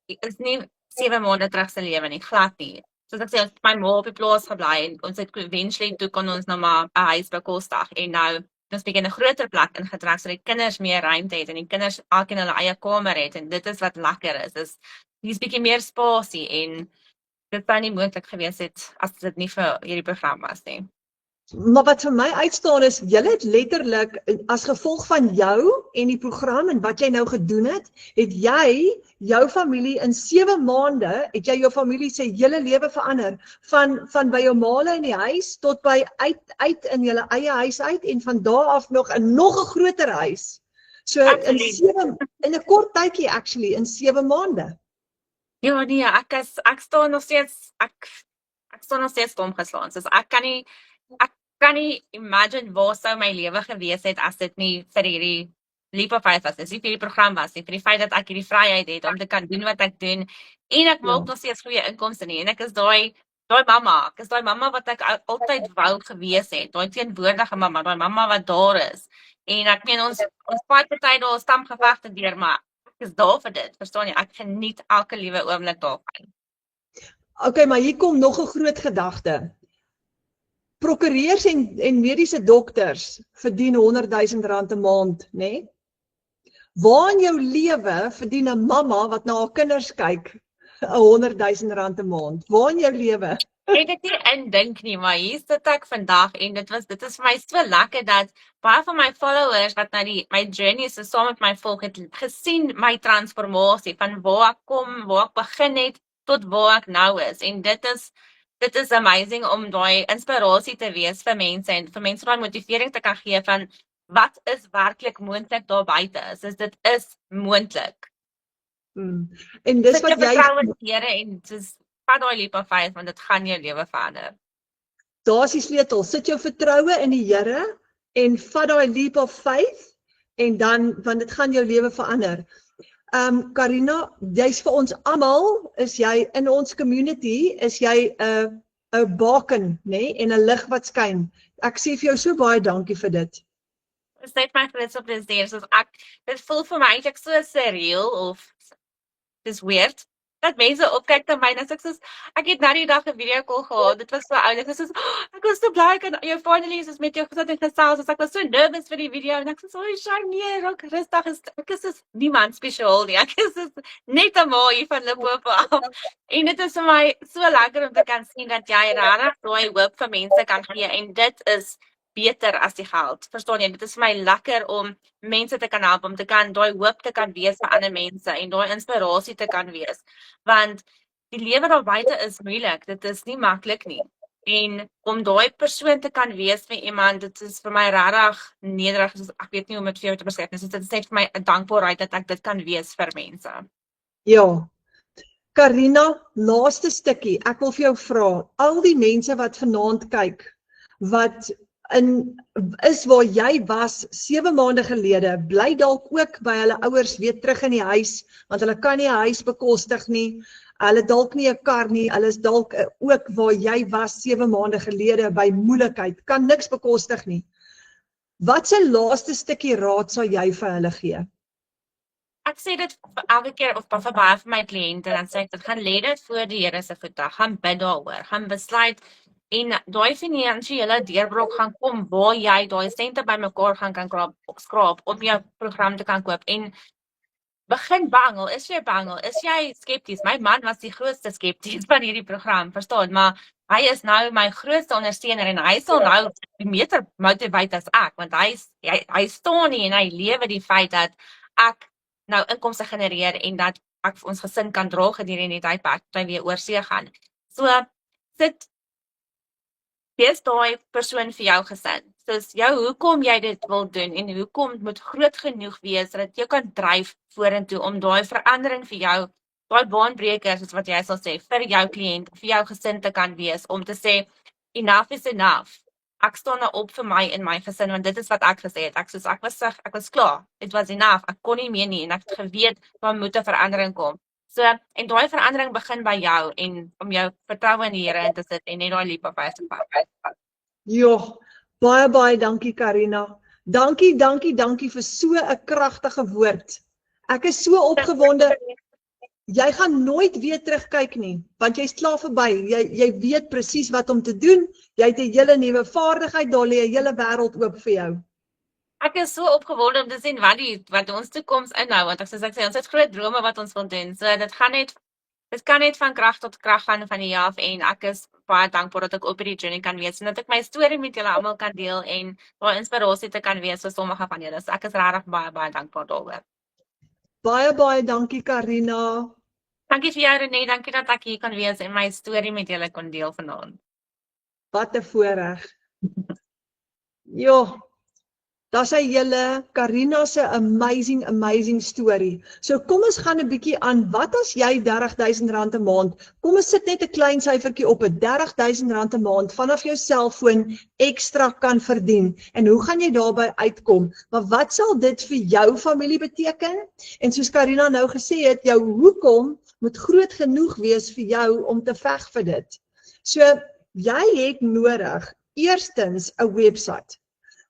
is nie 7 maande terug se lewe nie, glad nie. Soos ek sê, ons het my ma op die plaas gebly en ons het eventually toe kon ons nou maar 'n huis bekostig en nou ons begin 'n groter plek ingetrek sodat die kinders meer ruimte het en die kinders elkeen hulle eie kamer het en dit is wat lekker is. Hier's bietjie meer spasie en dit sou nie moontlik gewees het as dit nie vir hierdie program was nie. Maar wat vir my uitstaan is, jy het letterlik, as gevolg van jou en die program en wat jy nou gedoen het jy jou familie in 7 maande, het jy jou familie se hele lewe verander, van by jou maale in die huis, tot by uit in julle eie huis uit, en van daar af nog 'n groter huis. So in 'n kort tydjie actually, in 7 maande. Ja nee, ek staan nog steeds, ek staan nog steeds omgeslaan, soos ek kan nie imagine waar sou my lewe gewees het as dit nie vir hierdie leap of faith was, nie vir die program was nie, vir die feit dat ek hierdie vryheid het om te kan doen wat ek doen en ek maak nog steeds goeie inkomste nie en ek is daai mamma wat ek altyd wou gewees het, daai teenwoordige mamma, daai mamma wat daar is. En ek meen ons paai party daar stamgevegte deur, maar ek is daar vir dit, verstaan jy? Ek geniet elke liewe oomblik daarvan. Okay, maar hier kom nog 'n groot gedagte. Prokureurs en mediese dokters verdien 100 000 rand 'n maand, né? Nee? Waar in jou lewe verdien 'n mamma wat na haar kinders kyk 100 000 rand 'n maand? Waar in jou lewe? Ek het nie indink nie, maar hier sit ek vandag en dit is vir my so lekker dat baie van my followers wat na my journey so saam met my volg het gesien my transformasie van waar ek kom, waar ek begin het tot waar ek nou is. En dit is dit is amazing om daai inspirasie te wees vir mense en vir mense daai motivering te kan gee van wat is werklik moontlik daar buite is. Dus dit is moontlik. En dis Sit wat jou jy vertroue in die Here en dis vat daai leap of faith want dit gaan jou lewe verander. Daar's die sleutel. Sit jou vertroue in die Here en vat daai leap of faith en dan want dit gaan jou lewe verander. Karina, jy's vir ons almal, is jy in ons community, is jy 'n baken, nê, en 'n lig wat skyn. Ek sê vir jou so baie dankie vir dit. Dit is net my grootste plesier, soos dit voel vir my eintlik so surreal of dis weird. Dat mense opkyk na my en ek soos ek het nou die dag 'n video call gehad. Dit was so oulik. Ek was so bly ek kan jou finally soos met jou gesit en gesels. Ek was so nervous vir die video en ek sê so nee, raak rustig. Ek is soos niemand spesiaal nie. Ek is net 'n ma hier van Limpopo af. En dit is vir my so lekker om te kan sien dat jy regtig daai hoop vir mense kan gee en dit is beter as die geld. Verstaan jy? Dit is vir my lekker om mense te kan help, om te kan daai hoop te kan wees vir ander mense en daai inspirasie te kan wees. Want die lewe daar buite is moeilik. Dit is nie maklik nie. En om daai persoon te kan wees vir iemand, dit is vir my regtig nederig. Ek weet nie hoe om dit vir jou te beskryf nie. Dit is net vir my 'n dankbaarheid dat ek dit kan wees vir mense. Ja. Karina, laaste stukkie. Ek wil vir jou vra, al die mense wat vanaand kyk, wat is waar jy was 7 maande gelede, bly dalk ook by hulle ouers weer terug in die huis, want hulle kan nie 'n huis bekostig nie, hulle dalk nie 'n kar nie, hulle is dalk ook waar jy was 7 maande gelede by moeilikheid, kan niks bekostig nie. Wat se laaste stukkie raad sal jy vir hulle gee? Ek sê dit elke keer of vir baie van my kliënte, dan sê ek dit gaan lê dit voor die Here se voete, gaan bid daaroor, gaan besluit en daai finansiële deurbrok gaan kom waar jy daai sente bymekaar gaan kan skraap om jou program te kan koop en begin bangel, is jy skepties? My man was die grootste skepties van hierdie program, verstaan, maar hy is nou my grootste ondersteuner en hy sal nou meer motivate as ek, want hy staan nie en hy lewe die feit dat ek nou inkomste genereer en dat ek vir ons gesin kan dra gedurende die tydperk wat hy weer oorsee gaan. So sit wees daai persoon vir jou gesin. Soos hoekom jy dit wil doen en hoekom moet groot genoeg wees dat jy kan dryf vorentoe om daai verandering vir jou, daai baanbreker soos wat jy sal sê, vir jou kliënt, vir jou gesin te kan wees, om te sê enough is enough. Ek staan nou op vir my en my gesin want dit is wat ek gesê het. Ek was klaar. It was enough. Ek kon nie meer nie en ek het geweet daar moet 'n verandering kom. So en daai verandering begin by jou en om jou vertroue in die Here in te sit en net daai leap of faith te vat. Jo, baie dankie Karina. Dankie vir so 'n kragtige woord. Ek is so opgewonde. Jy gaan nooit weer terugkyk nie, want jy's klaar verby. Jy weet presies wat om te doen. Jy het 'n hele nuwe vaardigheid, daar lê 'n hele wêreld oop vir jou. Ek is so opgewonde om te sien wat ons toekoms inhou, want soos ek sê, ons het groot drome wat ons wil doen. So dit kan net van krag tot krag gaan van die af en ek is baie dankbaar dat ek op hierdie journey kan wees en dat ek my storie met julle almal kan deel en daai inspirasie te kan wees vir sommige van julle. So ek is regtig baie dankbaar daaroor. Baie dankie Karina. Dankie vir jou Renée, dankie dat ek hier kan wees en my storie met julle kon deel vanaand. Wat 'n voorreg. Jo. Daar sê julle Karina se amazing storie. So kom ons gaan 'n bietjie aan, wat as jy R30,000 'n maand, kom ons sit net 'n klein syfertjie op, R30,000 'n maand vanaf jou selfoon ekstra kan verdien. En hoe gaan jy daarby uitkom? Maar wat sal dit vir jou familie beteken? En soos Karina nou gesê het, jou hoekom moet groot genoeg wees vir jou om te veg vir dit. So jy het nodig eerstens 'n webwerf,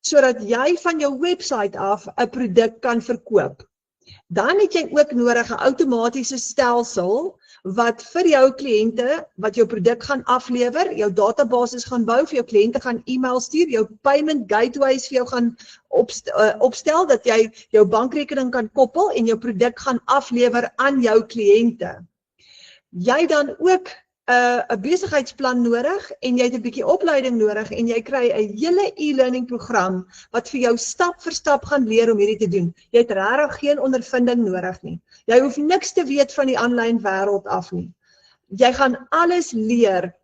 sodat jy van jou webwerf af 'n produk kan verkoop. Dan het jy ook nodig 'n outomatiese stelsel wat vir jou kliënte wat jou produk gaan aflewer, jou databasis gaan bou, vir jou kliënte gaan e-mail stuur, jou payment gateways vir jou gaan opstel dat jy jou bankrekening kan koppel en jou produk gaan aflewer aan jou kliënte. Jy dan ook 'n besigheidsplan nodig en jy het 'n bietjie opleiding nodig en jy kry 'n hele e-learning program wat vir jou stap vir stap gaan leer om hierdie te doen. Jy het regtig geen ondervinding nodig nie. Jy hoef niks te weet van die aanlyn wêreld af nie. Jy gaan alles leer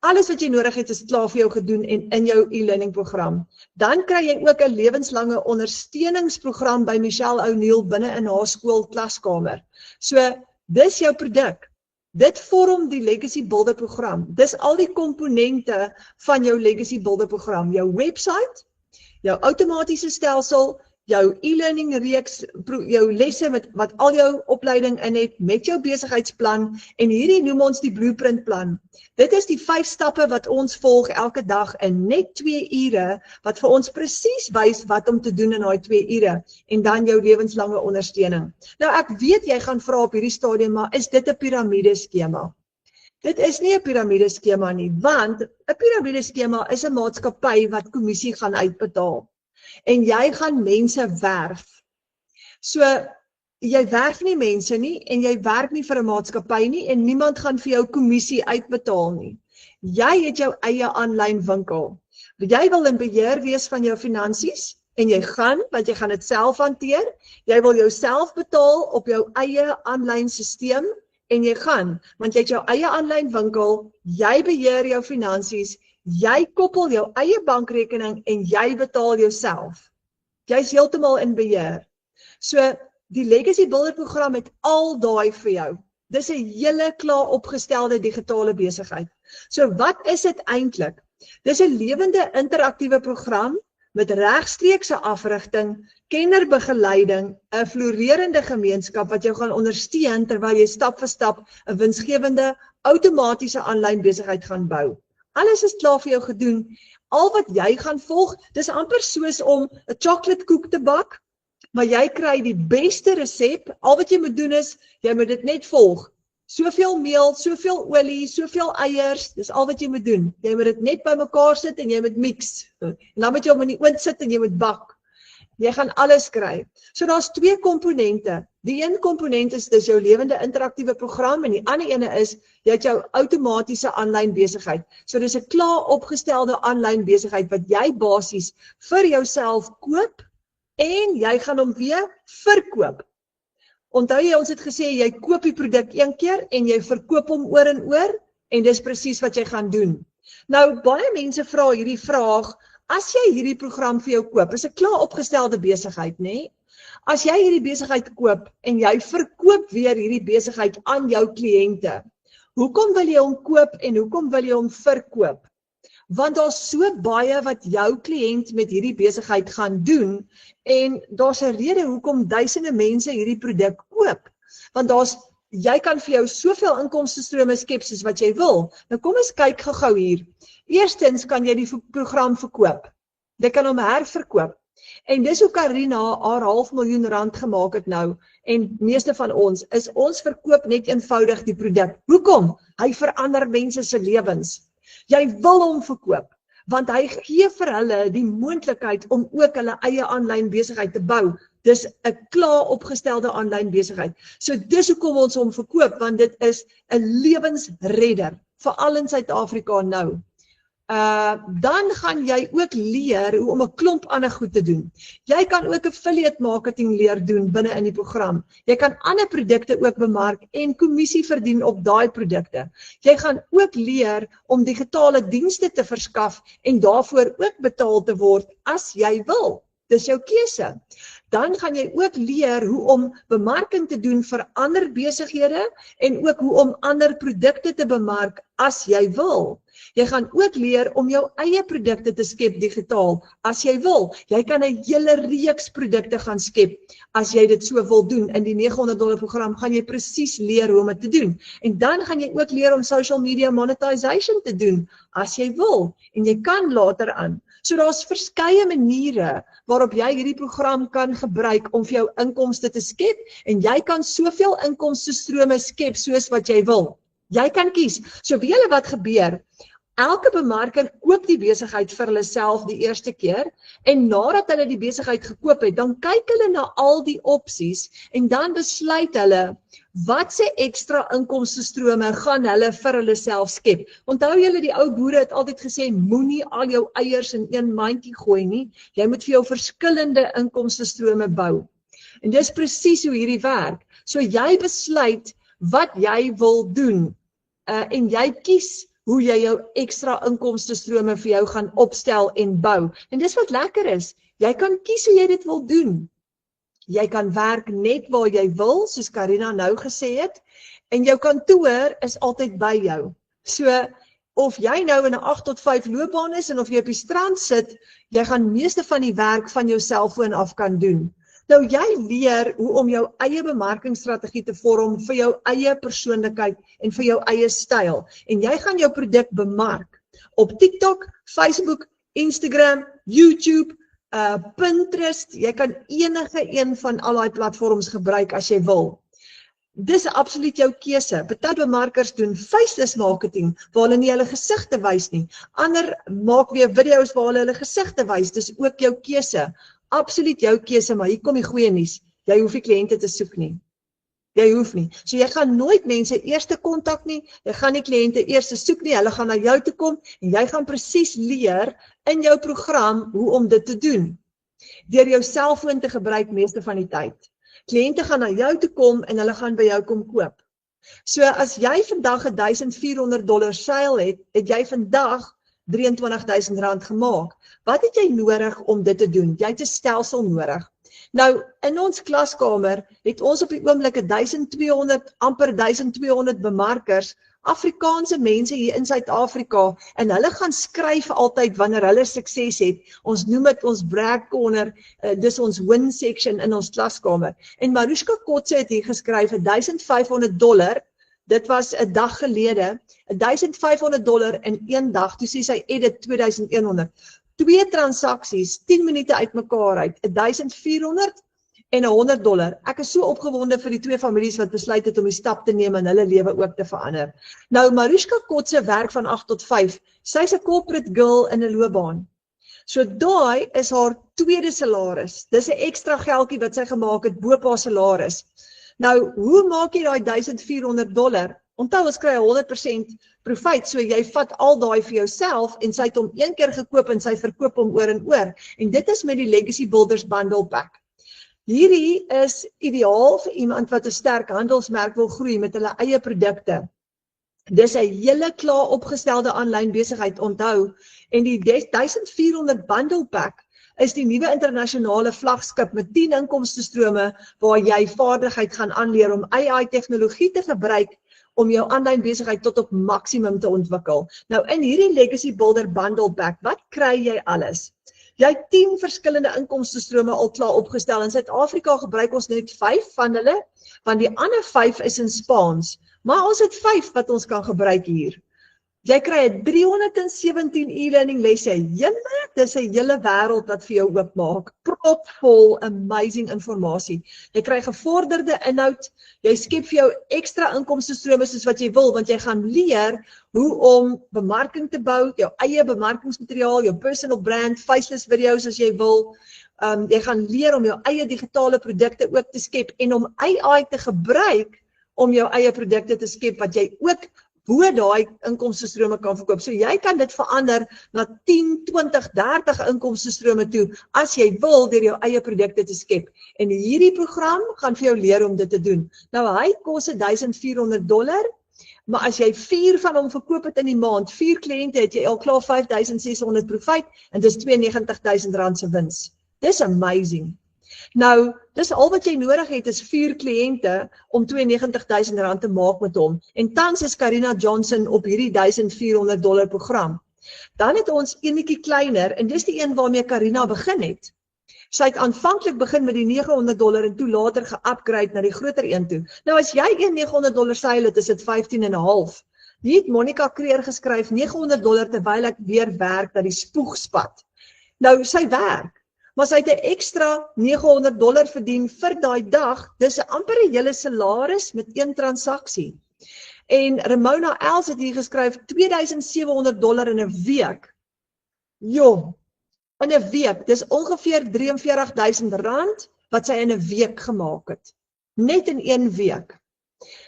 Alles wat jy nodig het is klaar vir jou gedoen en in jou e-learning program. Dan kry jy ook 'n lewenslange ondersteuningsprogram by Michelle O'Neil binne in haar skool klaskamer. So, dis jou produk. Dit vorm die Legacy Builder program. Dis al die komponente van jou Legacy Builder program. Jou website, jou outomatiese stelsel, jou e-learning reeks, jou lesse wat al jou opleiding in het, met jou besigheidsplan, en hierdie noem ons die blueprintplan. Dit is die 5 stappe wat ons volg elke dag in net 2 ure, wat vir ons presies wys wat om te doen in daai 2 ure, en dan jou lewenslange ondersteuning. Nou ek weet jy gaan vra op hierdie stadium, maar is dit 'n piramideskema? Dit is nie 'n piramideskema nie, want 'n piramideskema is 'n maatskappy wat kommissie gaan uitbetaal. En jy gaan mense werf. So, jy werf nie mense nie, en jy werk nie vir 'n maatskappy nie, en niemand gaan vir jou kommissie uitbetaal nie. Jy het jou eie aanlyn winkel. Jy wil in beheer wees van jou finansies, en jy gaan, want jy gaan dit self hanteer. Jy wil jouself betaal op jou eie aanlyn stelsel, en jy gaan, want jy het jou eie aanlyn winkel, jy beheer jou finansies, jy koppel jou eie bankrekening en jy betaal jouself. Jy's heeltemal in beheer. So, die Legacy Builder program het al daai vir jou. Dis 'n hele klaar opgestelde digitale besigheid. So, wat is dit eintlik? Dis 'n lewende interaktiewe program met regstreekse afrigting, kennerbegeleiding, 'n floreerende gemeenskap wat jou gaan ondersteun terwyl jy stap vir stap 'n winsgewende, outomatiese aanlyn besigheid gaan bou. Alles is klaar vir jou gedoen. Al wat jy gaan volg, dis amper soos om 'n chocolate koek te bak, maar jy kry die beste resep. Al wat jy moet doen is, jy moet dit net volg. Soveel meel, soveel olie, soveel eiers, dis al wat jy moet doen. Jy moet dit net bymekaar sit en jy moet mix. En dan moet jy hom in die oond sit en jy moet bak. Jy gaan alles kry. So daar's 2 komponente. Die een komponent is dis jou lewende interaktiewe program, en die ander ene is jy het jou outomatiese aanlyn besigheid. So dis 'n klaar opgestelde aanlyn besigheid wat jy basies vir jouself koop en jy gaan hom weer verkoop. Onthou jy, ons het gesê jy koop die produk een keer en jy verkoop hom oor en dis presies wat jy gaan doen. Nou baie mense vra hierdie vraag, as jy hierdie program vir jou koop, is 'n klaar opgestelde besigheid, nê? As jy hierdie besigheid koop en jy verkoop weer hierdie besigheid aan jou kliënte, hoekom wil jy hom koop en hoekom wil jy hom verkoop? Want daar's so baie wat jou kliënt met hierdie besigheid gaan doen, en daar's 'n rede hoekom duisende mense hierdie produk koop. Want jy kan vir jou soveel inkomstestrome skep soos wat jy wil. Nou kom ons kyk gou-gou hier. Eerstens kan jy die program verkoop. Jy kan hom herverkoop. En dis hoe Karina haar R500.000 gemaak het nou, en meeste van ons verkoop net eenvoudig die produk. Hoekom? Hy verander mense se lewens. Jy wil hom verkoop, want hy gee vir hulle die moontlikheid om ook hulle eie aanlyn besigheid te bou. Dis 'n klaar opgestelde aanlyn besigheid. So dis hoekom ons hom verkoop, want dit is 'n lewensredder, veral in Suid-Afrika nou. Dan gaan jy ook leer hoe om 'n klomp ander goed te doen. Jy kan ook affiliate marketing leer doen binne in die program. Jy kan ander produkte ook bemark en kommissie verdien op daai produkte. Jy gaan ook leer om digitale dienste te verskaf en daarvoor ook betaal te word as jy wil. Dis jou keuse. Dan gaan jy ook leer hoe om bemarking te doen vir ander besighede en ook hoe om ander produkte te bemark as jy wil. Jy gaan ook leer om jou eie produkte te skep digitaal as jy wil. Jy kan 'n hele reeks produkte gaan skep as jy dit so wil doen. In die $900 program gaan jy presies leer hoe om dit te doen. En dan gaan jy ook leer om social media monetization te doen as jy wil. En jy kan later aan. So daar's verskeie maniere waarop jy hierdie program kan gebruik om vir jou inkomste te skep, en jy kan soveel inkomstestrome skep soos wat jy wil. Jy kan kies. So weet julle wat gebeur? Elke bemarker koop die besigheid vir hulle self die eerste keer, en nadat hulle die besigheid gekoop het, dan kyk hulle na al die opsies en dan besluit hulle watse ekstra inkomstestrome gaan hulle vir hulle self skep. Onthou julle, die ou boere het altyd gesê, moenie al jou eiers in een mandjie gooi nie. Jy moet vir jou verskillende inkomstestrome bou. En dis presies hoe hierdie werk. So jy besluit wat jy wil doen, en jy kies hoe jy jou ekstra inkomstestrome vir jou gaan opstel en bou. En dis wat lekker is, jy kan kies hoe jy dit wil doen. Jy kan werk net waar jy wil, soos Karina nou gesê het, en jou kantoor is altyd by jou. So, of jy nou in 'n 8 tot 5 loopbaan is, en of jy op die strand sit, jy gaan meeste van die werk van jou selfoon af kan doen. Nou, jy leer hoe om jou eie bemarkingsstrategie te vorm vir jou eie persoonlikheid en vir jou eie styl. En jy gaan jou produk bemark op TikTok, Facebook, Instagram, YouTube, Pinterest. Jy kan enige een van al die platforms gebruik as jy wil. Dis absoluut jou keuse. Party bemarkers doen faceless marketing waar hulle nie hulle gesigte wys nie. Ander maak weer video's waar hulle gesigte wys. Dis ook jou keuse. Absoluut jou keuse, maar hier kom die goeie nuus. Jy hoef nie kliënte te soek nie. Jy hoef nie. So jy gaan nooit mense eers kontak nie. Jy gaan nie kliënte eers soek nie. Hulle gaan na jou toe kom en jy gaan presies leer in jou program hoe om dit te doen. Deur jou selfoon te gebruik meeste van die tyd. Kliënte gaan na jou toe kom en hulle gaan by jou kom koop. So as jy vandag $1,400 seil het, het jy vandag R23,000 gemaak. Wat het jy nodig om dit te doen? Jy het 'n stelsel nodig. Nou, in ons klaskamer het ons op die oomblik 1200, amper 1200 bemarkers, Afrikaanse mense hier in Suid-Afrika, en hulle gaan skryf altyd wanneer hulle sukses het. Ons noem dit ons brag corner, dis ons win section in ons klaskamer. En Marushka Kotse het hier geskryf $1,500, dit was 'n dag gelede, $1,500 in een dag, toe sê sy edit 2100. 2 transaksies, 10 minute uit mekaar uit, $1,400 en $100. Ek is so opgewonde vir die 2 families wat besluit het om die stap te neem en hulle lewe ook te verander. Nou, Marushka Kotse werk van 8 tot 5. Sy's 'n corporate girl in 'n loopbaan. So daai is haar tweede salaris. Dis 'n ekstra geldjie wat sy gemaak het bo op haar salaris. Nou, hoe maak jy daai $1,400? Onthou, ons kry 100% profijt, so jy vat al daai vir jouself en sy het hom 1 keer gekoop en sy verkoop hom oor en oor. En dit is met die Legacy Builders Bundle Pack. Hierdie is ideaal vir iemand wat 'n sterk handelsmerk wil groei met hulle eie produkte. Dis 'n hele klaar opgestelde aanlyn besigheid, onthou, en die 1400 Bundle Pack is die nuwe internasionale vlaggenskap met 10 inkomstestrome waar jy vaardigheid gaan aanleer om AI-tegnologie te gebruik om jou aanlyn besigheid tot op maksimum te ontwikkel. Nou in hierdie Legacy Builder Bundle Pack, wat kry jy alles? Jy het 10 verskillende inkomstestrome al klaar opgestel. In Suid-Afrika gebruik ons net 5 van hulle, want die ander 5 is in Spaans. Maar ons het 5 wat ons kan gebruik hier. Jy kry 'n 317 e-learning lesse. Dis 'n hele wêreld wat vir jou oopmaak. Propvol amazing inligting. Jy kry gevorderde inhoud. Jy skep vir jou ekstra inkomstestrome soos wat jy wil, want jy gaan leer hoe om bemarking te bou, jou eie bemarkingsmateriaal, jou personal brand, faceless video's as jy wil. Jy gaan leer om jou eie digitale produkte ook te skep en om AI te gebruik om jou eie produkte te skep wat jy ook bo daai inkomstestrome kan verkoop. So jy kan dit verander na 10, 20, 30 inkomstestrome toe as jy wil deur jou eie produkte te skep. En hierdie program gaan vir jou leer om dit te doen. Nou hy kos $1,400, maar as jy 4 van hom verkoop het in die maand, 4 kliënte, het jy al klaar $5,600 profijt en dis $92,000 se wins. Dis amazing. Nou, dis al wat jy nodig het is 4 kliënte om $92,000 te maak met hom. En tans is Karina Johnson op hierdie $1,400 program. Dan het ons enetjie kleiner en dis die een waarmee Karina begin het. Sy het aanvanklik begin met die $900 en toe later ge-upgrade na die groter een toe. Nou as jy $900 seil het, is dit 15,5. Hier het Monica Kreer geskryf $900 terwyl ek weer werk na die spoegspad. Nou sy werk. Maar sy het 'n ekstra $900 verdien vir daai dag, dis amper 'n hele salaris met 1 transaksie. En Ramona Els het hier geskryf $2,700 in 'n week. Jo, in 'n week, dis ongeveer $43,000 wat sy in 'n week gemaak het. Net in 1 week.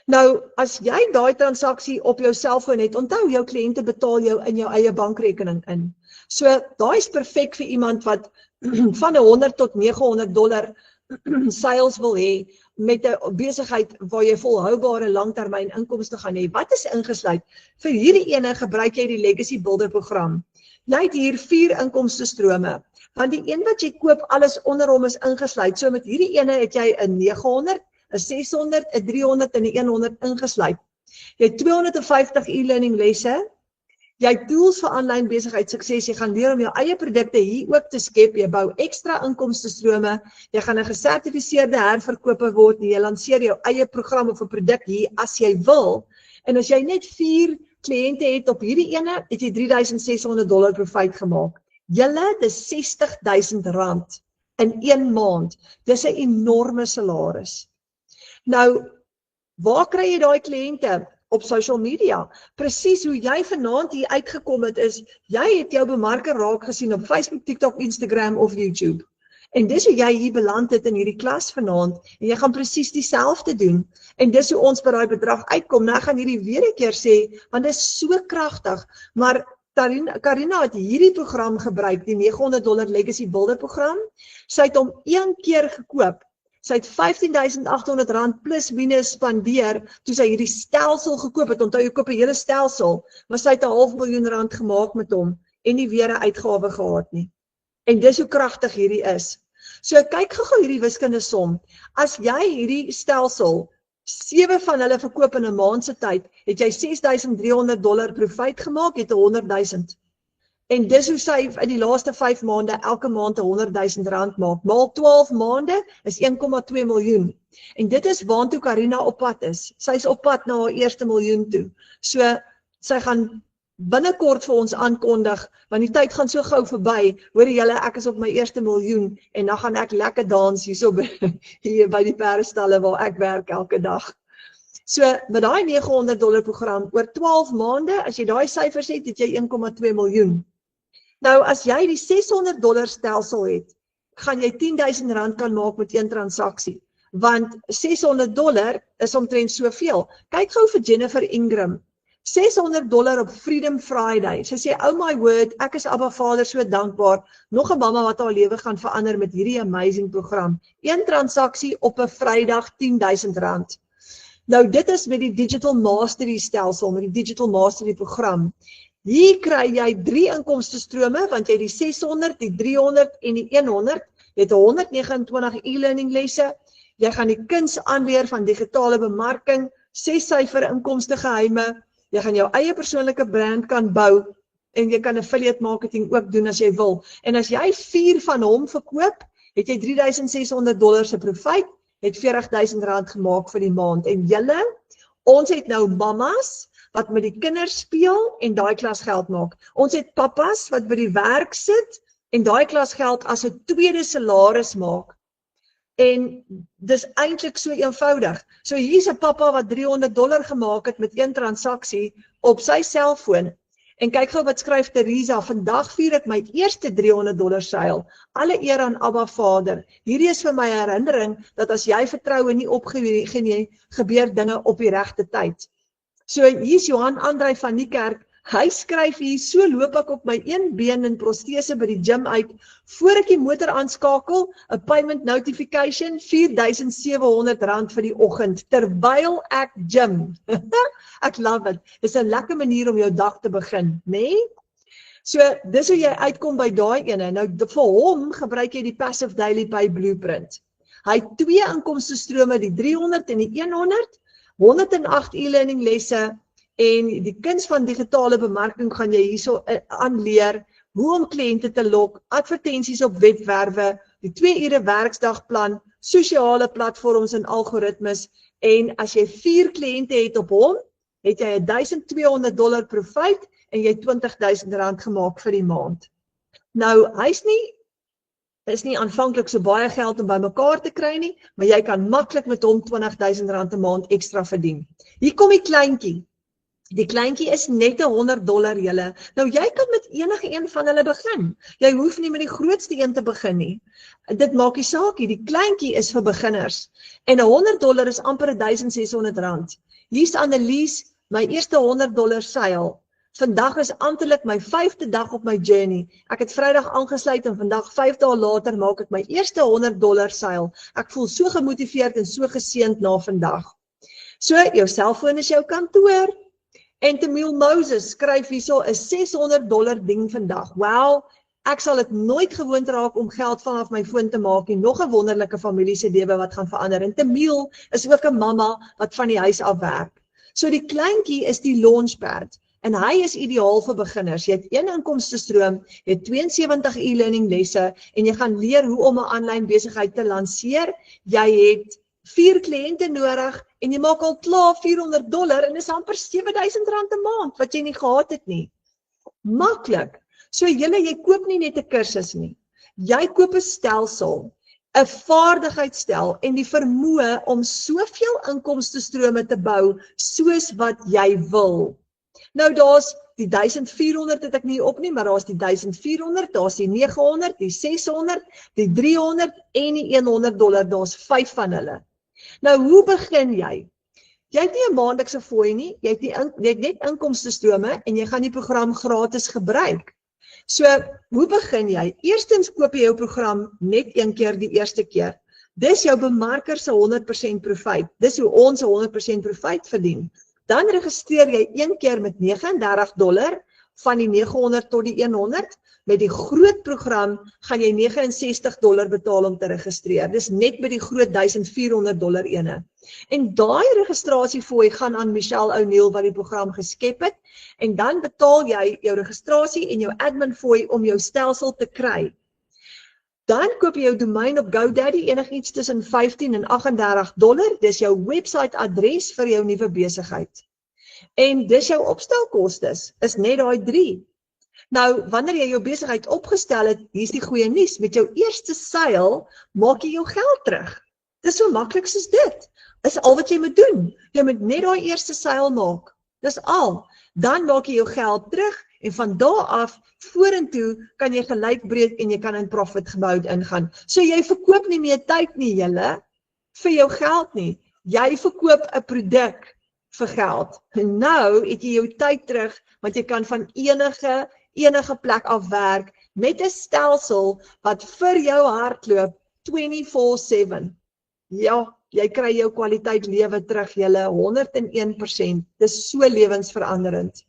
Nou, as jy daai transaksie op jou selfoon het, onthou jou kliënte betaal jou in jou eie bankrekening in. So, daai is perfek vir iemand wat van $100 tot $900 sales wil hê, met 'n besigheid waar jy volhoubare langtermyn inkomste gaan hê. Wat is ingesluit? Vir hierdie ene gebruik jy die Legacy Builder program. Jy het hier 4 inkomstestrome. Want die een wat jy koop, alles onder hom is ingesluit. So met hierdie ene het jy 'n 900, 'n 600, 'n 300 en 'n 100 ingesluit. Jy het 250 e-learning lesse. Jy het tools vir aanlyn besigheid sukses. Jy gaan leer om jou eie produkte hier ook te skep. Jy bou ekstra inkomstestrome. Jy gaan 'n gesertifiseerde herverkoper word. Jy lanseer jou eie program of 'n produk hier as jy wil. En as jy net 4 kliënte het op hierdie ene, het jy $3,600 profijt gemaak. Julle, dis R60,000 in 1 maand. Dis 'n enorme salaris. Nou, waar kry jy daai kliënte? Op social media. Presies hoe jy vanaand hier uitgekom het is, jy het jou bemarker raak gesien op Facebook, TikTok, Instagram of YouTube. En dis hoe jy hier beland het in hierdie klas vanaand, en jy gaan presies dieselfde doen. En dis hoe ons by daai bedrag uitkom. Nou, ek gaan hierdie weer 'n keer sê, want dis so kragtig, maar Karina het hierdie program gebruik, die $900 Legacy Builder program. Sy het hom 1 keer gekoop. Sy het R15,800 plus minus spandeer, toe sy hierdie stelsel gekoop het. Onthou, jy koop 'n hele stelsel, maar sy het R500,000 gemaak met hom, en nie weer 'n uitgawe gehad nie. En dis hoe kragtig hierdie is. So kyk gou hierdie wiskunde som. As jy hierdie stelsel, 7 van hulle verkoop in 'n maand se tyd, het jy $6,300 profijt gemaak, het R100,000. En dis hoe sy in die laaste 5 maande elke maand R100,000 maak. Maal 12 maande is 1,2 miljoen. En dit is waantoe Karina op pad is. Sy is op pad na haar eerste miljoen toe. So sy gaan binnekort vir ons aankondig, want die tyd gaan so gou verby. Hoor julle, ek is op my eerste miljoen en dan gaan ek lekker dans hier by die perdestalle waar ek werk elke dag. So met daai $900 program oor 12 maande, as jy daai syfers het jy 1,2 miljoen. Nou, as jy die $600 stelsel het, gaan jy R10,000 kan maak met 1 transaksie. Want $600 is omtrent soveel. Kyk gou vir Jennifer Ingram. $600 op Freedom Friday. Sy sê, oh my word, ek is Abba Vader so dankbaar. Nog 'n mamma wat haar lewe gaan verander met hierdie amazing program. 1 transaksie op 'n Vrydag, R10,000. Nou, dit is met die Digital Mastery stelsel, met die Digital Mastery program. Hier kry jy 3 inkomstestrome, want jy die 600, die 300 en die 100, jy het 129 e-learning lesse, jy gaan die kuns aanleer van digitale bemarking, 6 syfer inkomste geheime, jy gaan jou eie persoonlike brand kan bou, en jy kan affiliate marketing ook doen as jy wil. En as jy 4 van hom verkoop, het jy $3,600 se profijt, het R40,000 gemaak vir die maand. En julle, ons het nou mammas, wat met die kinders speel en daai klas geld maak. Ons het pappas wat by die werk sit en daai klas geld as 'n tweede salaris maak. En dis eintlik so eenvoudig. So hier's 'n pappa wat $300 gemaak het met 1 transaksie op sy selfoon. En kyk gou wat skryf Teresa, vandag vier ek my eerste $300 seil. Alle eer aan Abba Vader. Hierdie is vir my herinnering dat as jy vertroue nie opgee nie, gebeur dinge op die regte tyd. So hier's Johan Andrei van die kerk, hy skryf hier, so loop ek op my een been in protese by die gym uit, voor ek die motor aanskakel, 'n payment notification, $4,700 vir die oggend, terwyl ek gym. Ek love it, dis 'n lekker manier om jou dag te begin, nee? So, dis hoe jy uitkom by daai ene. Nou, vir hom gebruik jy die Passive Daily Pay Blueprint. Hy het 2 inkomstestrome, die 300 en die 100, 108 e-learning lesse, en die kuns van digitale bemarking gaan jy hierso aanleer, hoe om kliënte te lok, advertensies op webwerwe, die 2 ure werksdagplan, sosiale platforms en algoritmes, en as jy 4 kliënte het op hom, het jy $1,200 profijt, en jy $20,000 gemaak vir die maand. Nou, is nie aanvanklik so baie geld om by mekaar te kry nie, maar jy kan maklik met hom $20,000 'n maand ekstra verdien. Hier kom die kleintjie. Die kleintjie is net $100 julle. Nou jy kan met enige een van hulle begin. Jy hoef nie met die grootste een te begin nie. Dit maak nie saak nie, die kleintjie is vir beginners. En $100 is amper $1,600. Hier's Annelies, my eerste $100 seil. Vandag is amptelik my 5de dag op my journey. Ek het Vrydag aangesluit en vandag 5 dae later maak ek my eerste $100 seil. Ek voel so gemotiveerd en so geseënd na vandag. So, jou selfoon is jou kantoor. En Tamil Moses skryf hierso 'n $600 ding vandag. Wel, ek sal dit nooit gewoond raak om geld vanaf my foon te maak en nog 'n wonderlike familie se lewe wat gaan verander. En Tamil is ook 'n mamma wat van die huis af werk. So die kleintjie is die launchpad en hy is ideaal vir beginners. Jy het een inkomstestroom, jy het 72 e-learning lesse en jy gaan leer hoe om 'n aanlyn besigheid te lanseer. Jy het 4 kliënte nodig en jy maak al klaar $400 en dis amper R7,000 'n maand wat jy nie gehad het nie. Maklik. So jy koop nie net 'n kursus nie. Jy koop 'n stelsel, 'n vaardigheidsstel en die vermoë om soveel inkomstestrome te bou soos wat jy wil. Nou daar's die 1400 het ek nie op nie, maar daar's die 1400, daar's die 900, die 600, die 300 en die $100, daar's 5 van hulle. Nou hoe begin jy? Jy het nie 'n maandelikse fooi nie, jy het net inkomstestrome en jy gaan die program gratis gebruik. So, hoe begin jy? Eerstens koop jy jou program net een keer die eerste keer. Dis jou bemarker se 100% profiet. Dis hoe ons 100% profiet verdien. Dan registreer jy een keer met $39 van die 900 tot die 100. Met die groot program gaan jy $69 betaal om te registreer. Dis net by die groot $1400 ene. En daai registrasiefooi gaan aan Michelle O'Neil wat die program geskep het. En dan betaal jy jou registrasie en jou admin fooi om jou stelsel te kry. Dan koop jy jou domein op GoDaddy, enigiets tussen $15 en $38. Dis jou website adres vir jou nuwe besigheid. En dis jou opstelkostes, is net daai 3. Nou, wanneer jy jou besigheid opgestel het, hier's die goeie nuus, met jou eerste seil maak jy jou geld terug. Dis so maklik soos dit. Dis al wat jy moet doen. Jy moet net daai eerste seil maak. Dis al. Dan maak jy jou geld terug en van daar af vorentoe kan jy gelykbreek en jy kan in profit mode ingaan. So jy verkoop nie meer tyd nie, julle, vir jou geld nie. Jy verkoop 'n produk vir geld. En nou het jy jou tyd terug, want jy kan van enige plek af werk met 'n stelsel wat vir jou hardloop 24/7. Ja, jy kry jou kwaliteit lewe terug, julle 101%. Dis so lewensveranderend.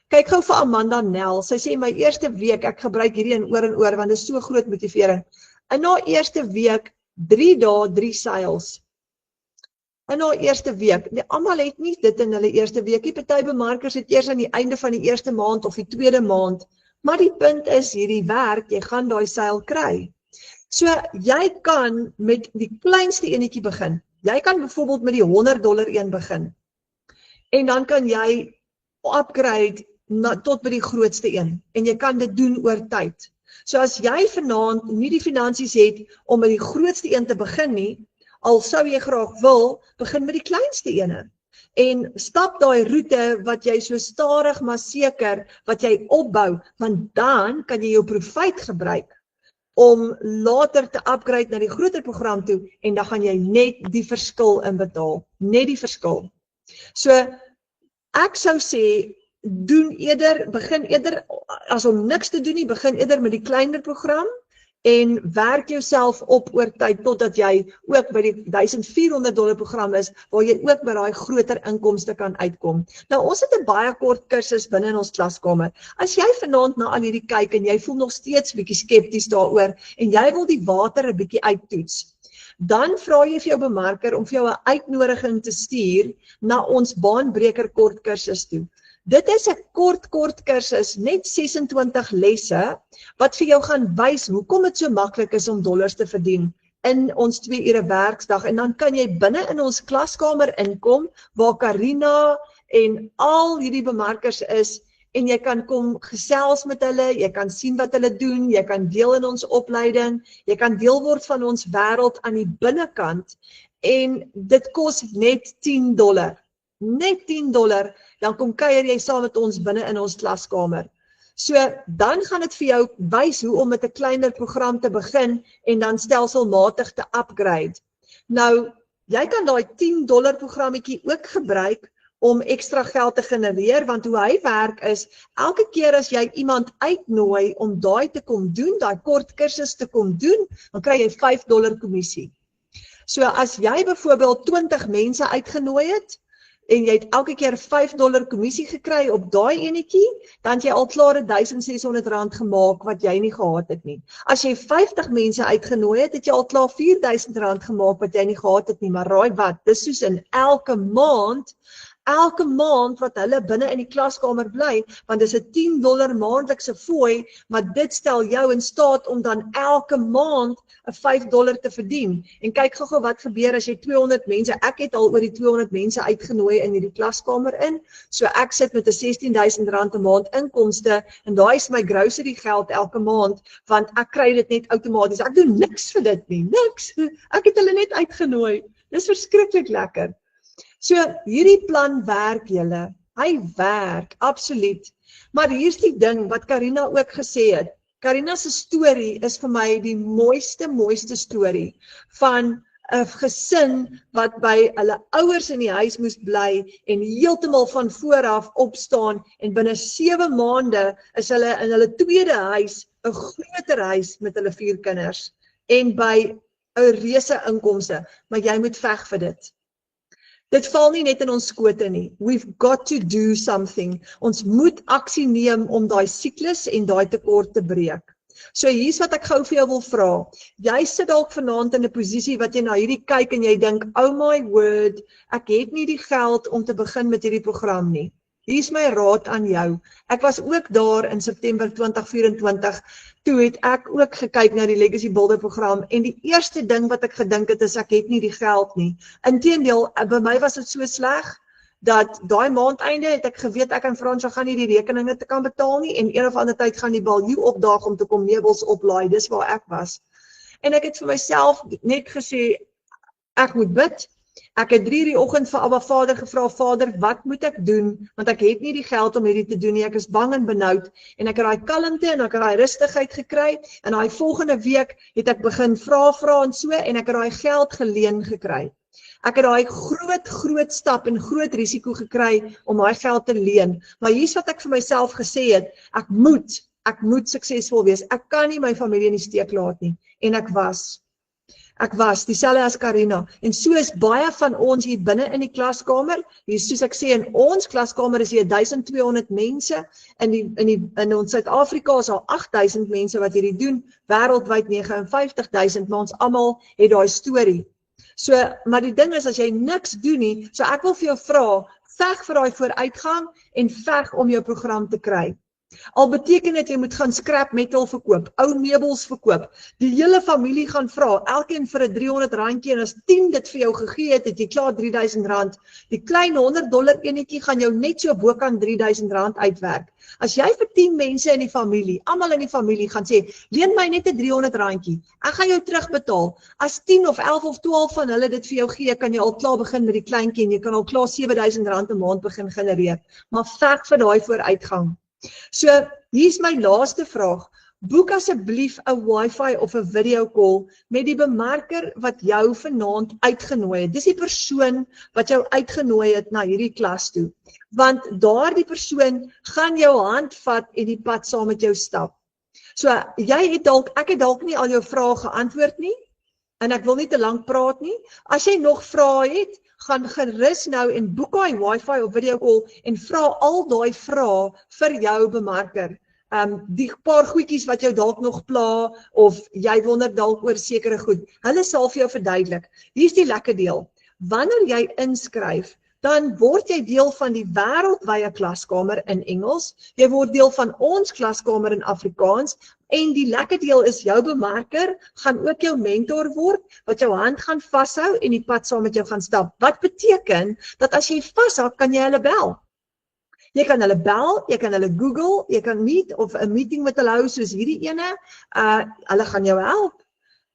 Kyk gou vir Amanda Nel. Sy sê my eerste week, ek gebruik hierdie en oor want dit is so groot motivering. In haar eerste week 3 dae 3 seils. In haar eerste week. Almal het nie dit in hulle eerste week nie. Party bemarkers het eers aan die einde van die eerste maand of die tweede maand. Maar die punt is hierdie werk, jy gaan daai seil kry. So jy kan met die kleinste enetjie begin. Jy kan byvoorbeeld met die $100 een begin. En dan kan jy upgrade tot by die grootste een. En jy kan dit doen oor tyd. So as jy vanaand nie die finansies het om met die grootste een te begin nie, al sou jy graag wil, begin met die kleinste ene. En stap daai roete wat jy so stadig maar seker wat jy opbou, want dan kan jy jou profiet gebruik om later te upgrade na die groter program toe en dan gaan jy net die verskil inbetaal, net die verskil. So ek sou sê begin eerder as om niks te doen nie, begin eerder met die kleiner program en werk jouself op oor tyd totdat jy ook by die $1400 program is waar jy ook by daai groter inkomste kan uitkom. Nou ons het 'n baie kort kursus binne in ons klaskamer. As jy vanaand na al hierdie kyk en jy voel nog steeds bietjie skepties daaroor en jy wil die water 'n bietjie uittoets, dan vra jy vir jou bemarker om vir jou 'n uitnodiging te stuur na ons baanbreker kort kursus toe. Dit is 'n kort kursus, net 26 lesse, wat vir jou gaan wys hoekom dit so maklik is om dollars te verdien in ons 2 ure werksdag. En dan kan jy binne in ons klaskamer inkom, waar Karina en al hierdie bemarkers is, en jy kan kom gesels met hulle, jy kan sien wat hulle doen, jy kan deel in ons opleiding, jy kan deel word van ons wêreld aan die binnekant, en dit kos net $10. Net $10, dan kom kuier jy saam met ons binne in ons klaskamer. So, dan gaan dit vir jou wys hoe om met 'n kleiner program te begin en dan stelselmatig te upgrade. Nou, jy kan daai $10 programmetjie ook gebruik om ekstra geld te genereer, want hoe hy werk is, elke keer as jy iemand uitnooi om daai te kom doen, daai kort kursus te kom doen, dan kry jy $5 kommissie. So as jy byvoorbeeld 20 mense uitgenooi het, en jy het elke keer $5 kommissie gekry op daai enetjie, dan het jy al klaar R1,600 gemaak wat jy nie gehad het nie. As jy 50 mense uitgenooi het, het jy al klaar R4,000 gemaak wat jy nie gehad het nie, maar raai wat, dis soos in elke maand wat hulle binne in die klaskamer bly, want dis 'n $10 maandelikse fooi, maar dit stel jou in staat om dan elke maand $'n $5 te verdien. En kyk gou wat gebeur as jy 200 mense, ek het al oor die 200 mense uitgenooi in hierdie klaskamer in, so ek sit met 'n R16,000 'n maand inkomste, en daai is my grocery geld elke maand, want ek kry dit net outomaties, ek doen niks vir dit nie, niks, ek het hulle net uitgenooi, dis verskriklik lekker. So, hierdie plan werk julle, hy werk, absoluut, maar hier's die ding wat Karina ook gesê het, Karina se storie is vir my die mooiste storie van 'n gesin wat by hulle ouers in die huis moes bly en heeltemal van vooraf opstaan en binne 7 maande is hulle in hulle tweede huis, 'n groter huis met hulle 4 kinders en by 'n reuse inkomste, maar jy moet veg vir dit. Dit val nie net in ons skote nie. We've got to do something. Ons moet aksie neem om daai siklus en daai tekort te breek. So hier's wat ek gou vir jou wil vra. Jy sit dalk vanaand in 'n posisie wat jy na hierdie kyk en jy dink, oh my word, ek het nie die geld om te begin met hierdie program nie. Hier's my raad aan jou. Ek was ook daar in September 2024, toe het ek ook gekyk na die Legacy Builder program en die eerste ding wat ek gedink het is ek het nie die geld nie. Inteendeel, by my was dit so sleg, dat daai maandeinde het ek geweet ek en Fransja gaan nie die rekeninge te kan betaal nie en een of ander tyd gaan die baljoe opdaag om te kom meubels oplaai, dis waar ek was. En ek het vir myself net gesê, ek moet bid. Ek het 3 die oggend vir Abba Vader gevra, Vader, wat moet ek doen? Want ek het nie die geld om hierdie te doen nie, ek is bang en benoud. En ek het daai kalmte en ek het daai rustigheid gekry en daai volgende week het ek begin vra en so en ek het daai geld geleen gekry. Ek het daai groot stap en groot risiko gekry om daai geld te leen. Maar hier's wat ek vir myself gesê het, ek moet suksesvol wees. Ek kan nie my familie in die steek laat nie. En ek was dieselfde as Karina. En so is baie van ons hier binne in die klaskamer. Hier soos ek sê, in ons klaskamer is hier 1200 mense. In ons Suid-Afrika is al 8000 mense wat hierdie doen, wêreldwyd 59,000, maar ons almal het daai storie. So, maar die ding is, as jy niks doen nie, so ek wil vir jou vra, veg vir daai vooruitgang en veg om jou program te kry. Al beteken dit jy moet gaan scrap metal verkoop, ou meubels verkoop, die hele familie gaan vra, elkeen vir 'n R300 en as 10 dit vir jou gegee het jy klaar R3,000. Die klein $100 enetjie gaan jou net so bokant R3,000 uitwerk. As jy vir 10 mense in die familie, almal in die familie gaan sê, leen my net 'n R300, ek gaan jou terugbetaal. As 10 of 11 of 12 van hulle dit vir jou gee, kan jy al klaar begin met die kleintjie en jy kan al klaar R7,000 'n maand begin genereer. Maar veg vir daai vooruitgang. So, hier's my laaste vraag. Boek asseblief 'n wifi of 'n video call met die bemarker wat jou vanaand uitgenooi het. Dis die persoon wat jou uitgenooi het na hierdie klas toe. Want daardie persoon gaan jou hand vat en die pad saam met jou stap. So, ek het dalk nie al jou vrae geantwoord nie, en ek wil nie te lank praat nie. As jy nog vrae het, gaan gerus nou en boek daai wifi of video call en vra al daai vrae vir jou bemarker. Die paar goedjies wat jou dalk nog pla of jy wonder dalk oor sekere goed, hulle sal vir jou verduidelik. Hier's die lekker deel. Wanneer jy inskryf, dan word jy deel van die wêreldwye klaskamer in Engels, jy word deel van ons klaskamer in Afrikaans, en die lekker deel is jou bemarker gaan ook jou mentor word, wat jou hand gaan vashou en die pad saam met jou gaan stap. Wat beteken, dat as jy vashou, kan jy hulle bel. Jy kan hulle bel, jy kan hulle Google, jy kan meet of 'n meeting met hulle hou soos hierdie ene, hulle gaan jou help,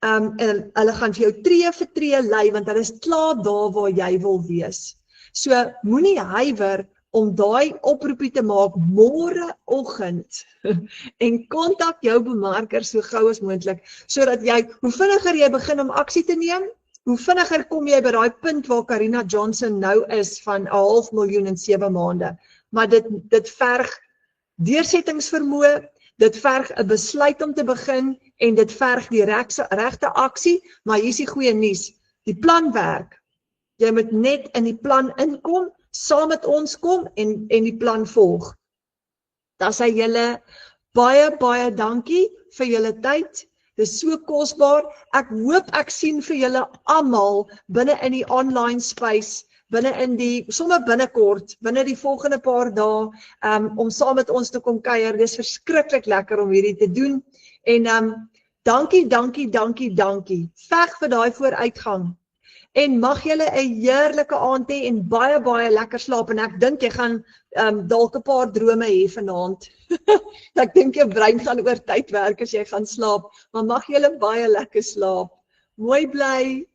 en hulle gaan vir jou tree vir tree lei, want hulle is klaar daar waar jy wil wees. So, moenie huiwer om daai oproepie te maak môreoggend en kontak jou bemarker so gou as moontlik, sodat jy, hoe vinniger jy begin om aksie te neem, hoe vinniger kom jy by daai punt waar Karina Johnson nou is van 500.000 in 7 maande. Maar dit verg deursettingsvermoë, dit verg 'n besluit om te begin en dit verg die regte aksie, maar hier is die goeie nuus. Die plan werk. Jy moet net in die plan inkom, saam met ons kom en die plan volg. Dan sê julle baie dankie vir julle tyd. Dis so kosbaar. Ek hoop ek sien vir julle almal binne in die online space, sommer binnekort, binne die volgende paar dae, om saam met ons te kom kuier. Dis verskriklik lekker om hierdie te doen. En dankie. Veg vir daai vooruitgang. En mag julle 'n heerlike aand hê en baie lekker slaap. En ek dink jy gaan dalk 'n paar drome hê vanaand. Ek dink jou brein gaan oor tyd werk as jy gaan slaap, maar mag julle baie lekker slaap. Mooi bly.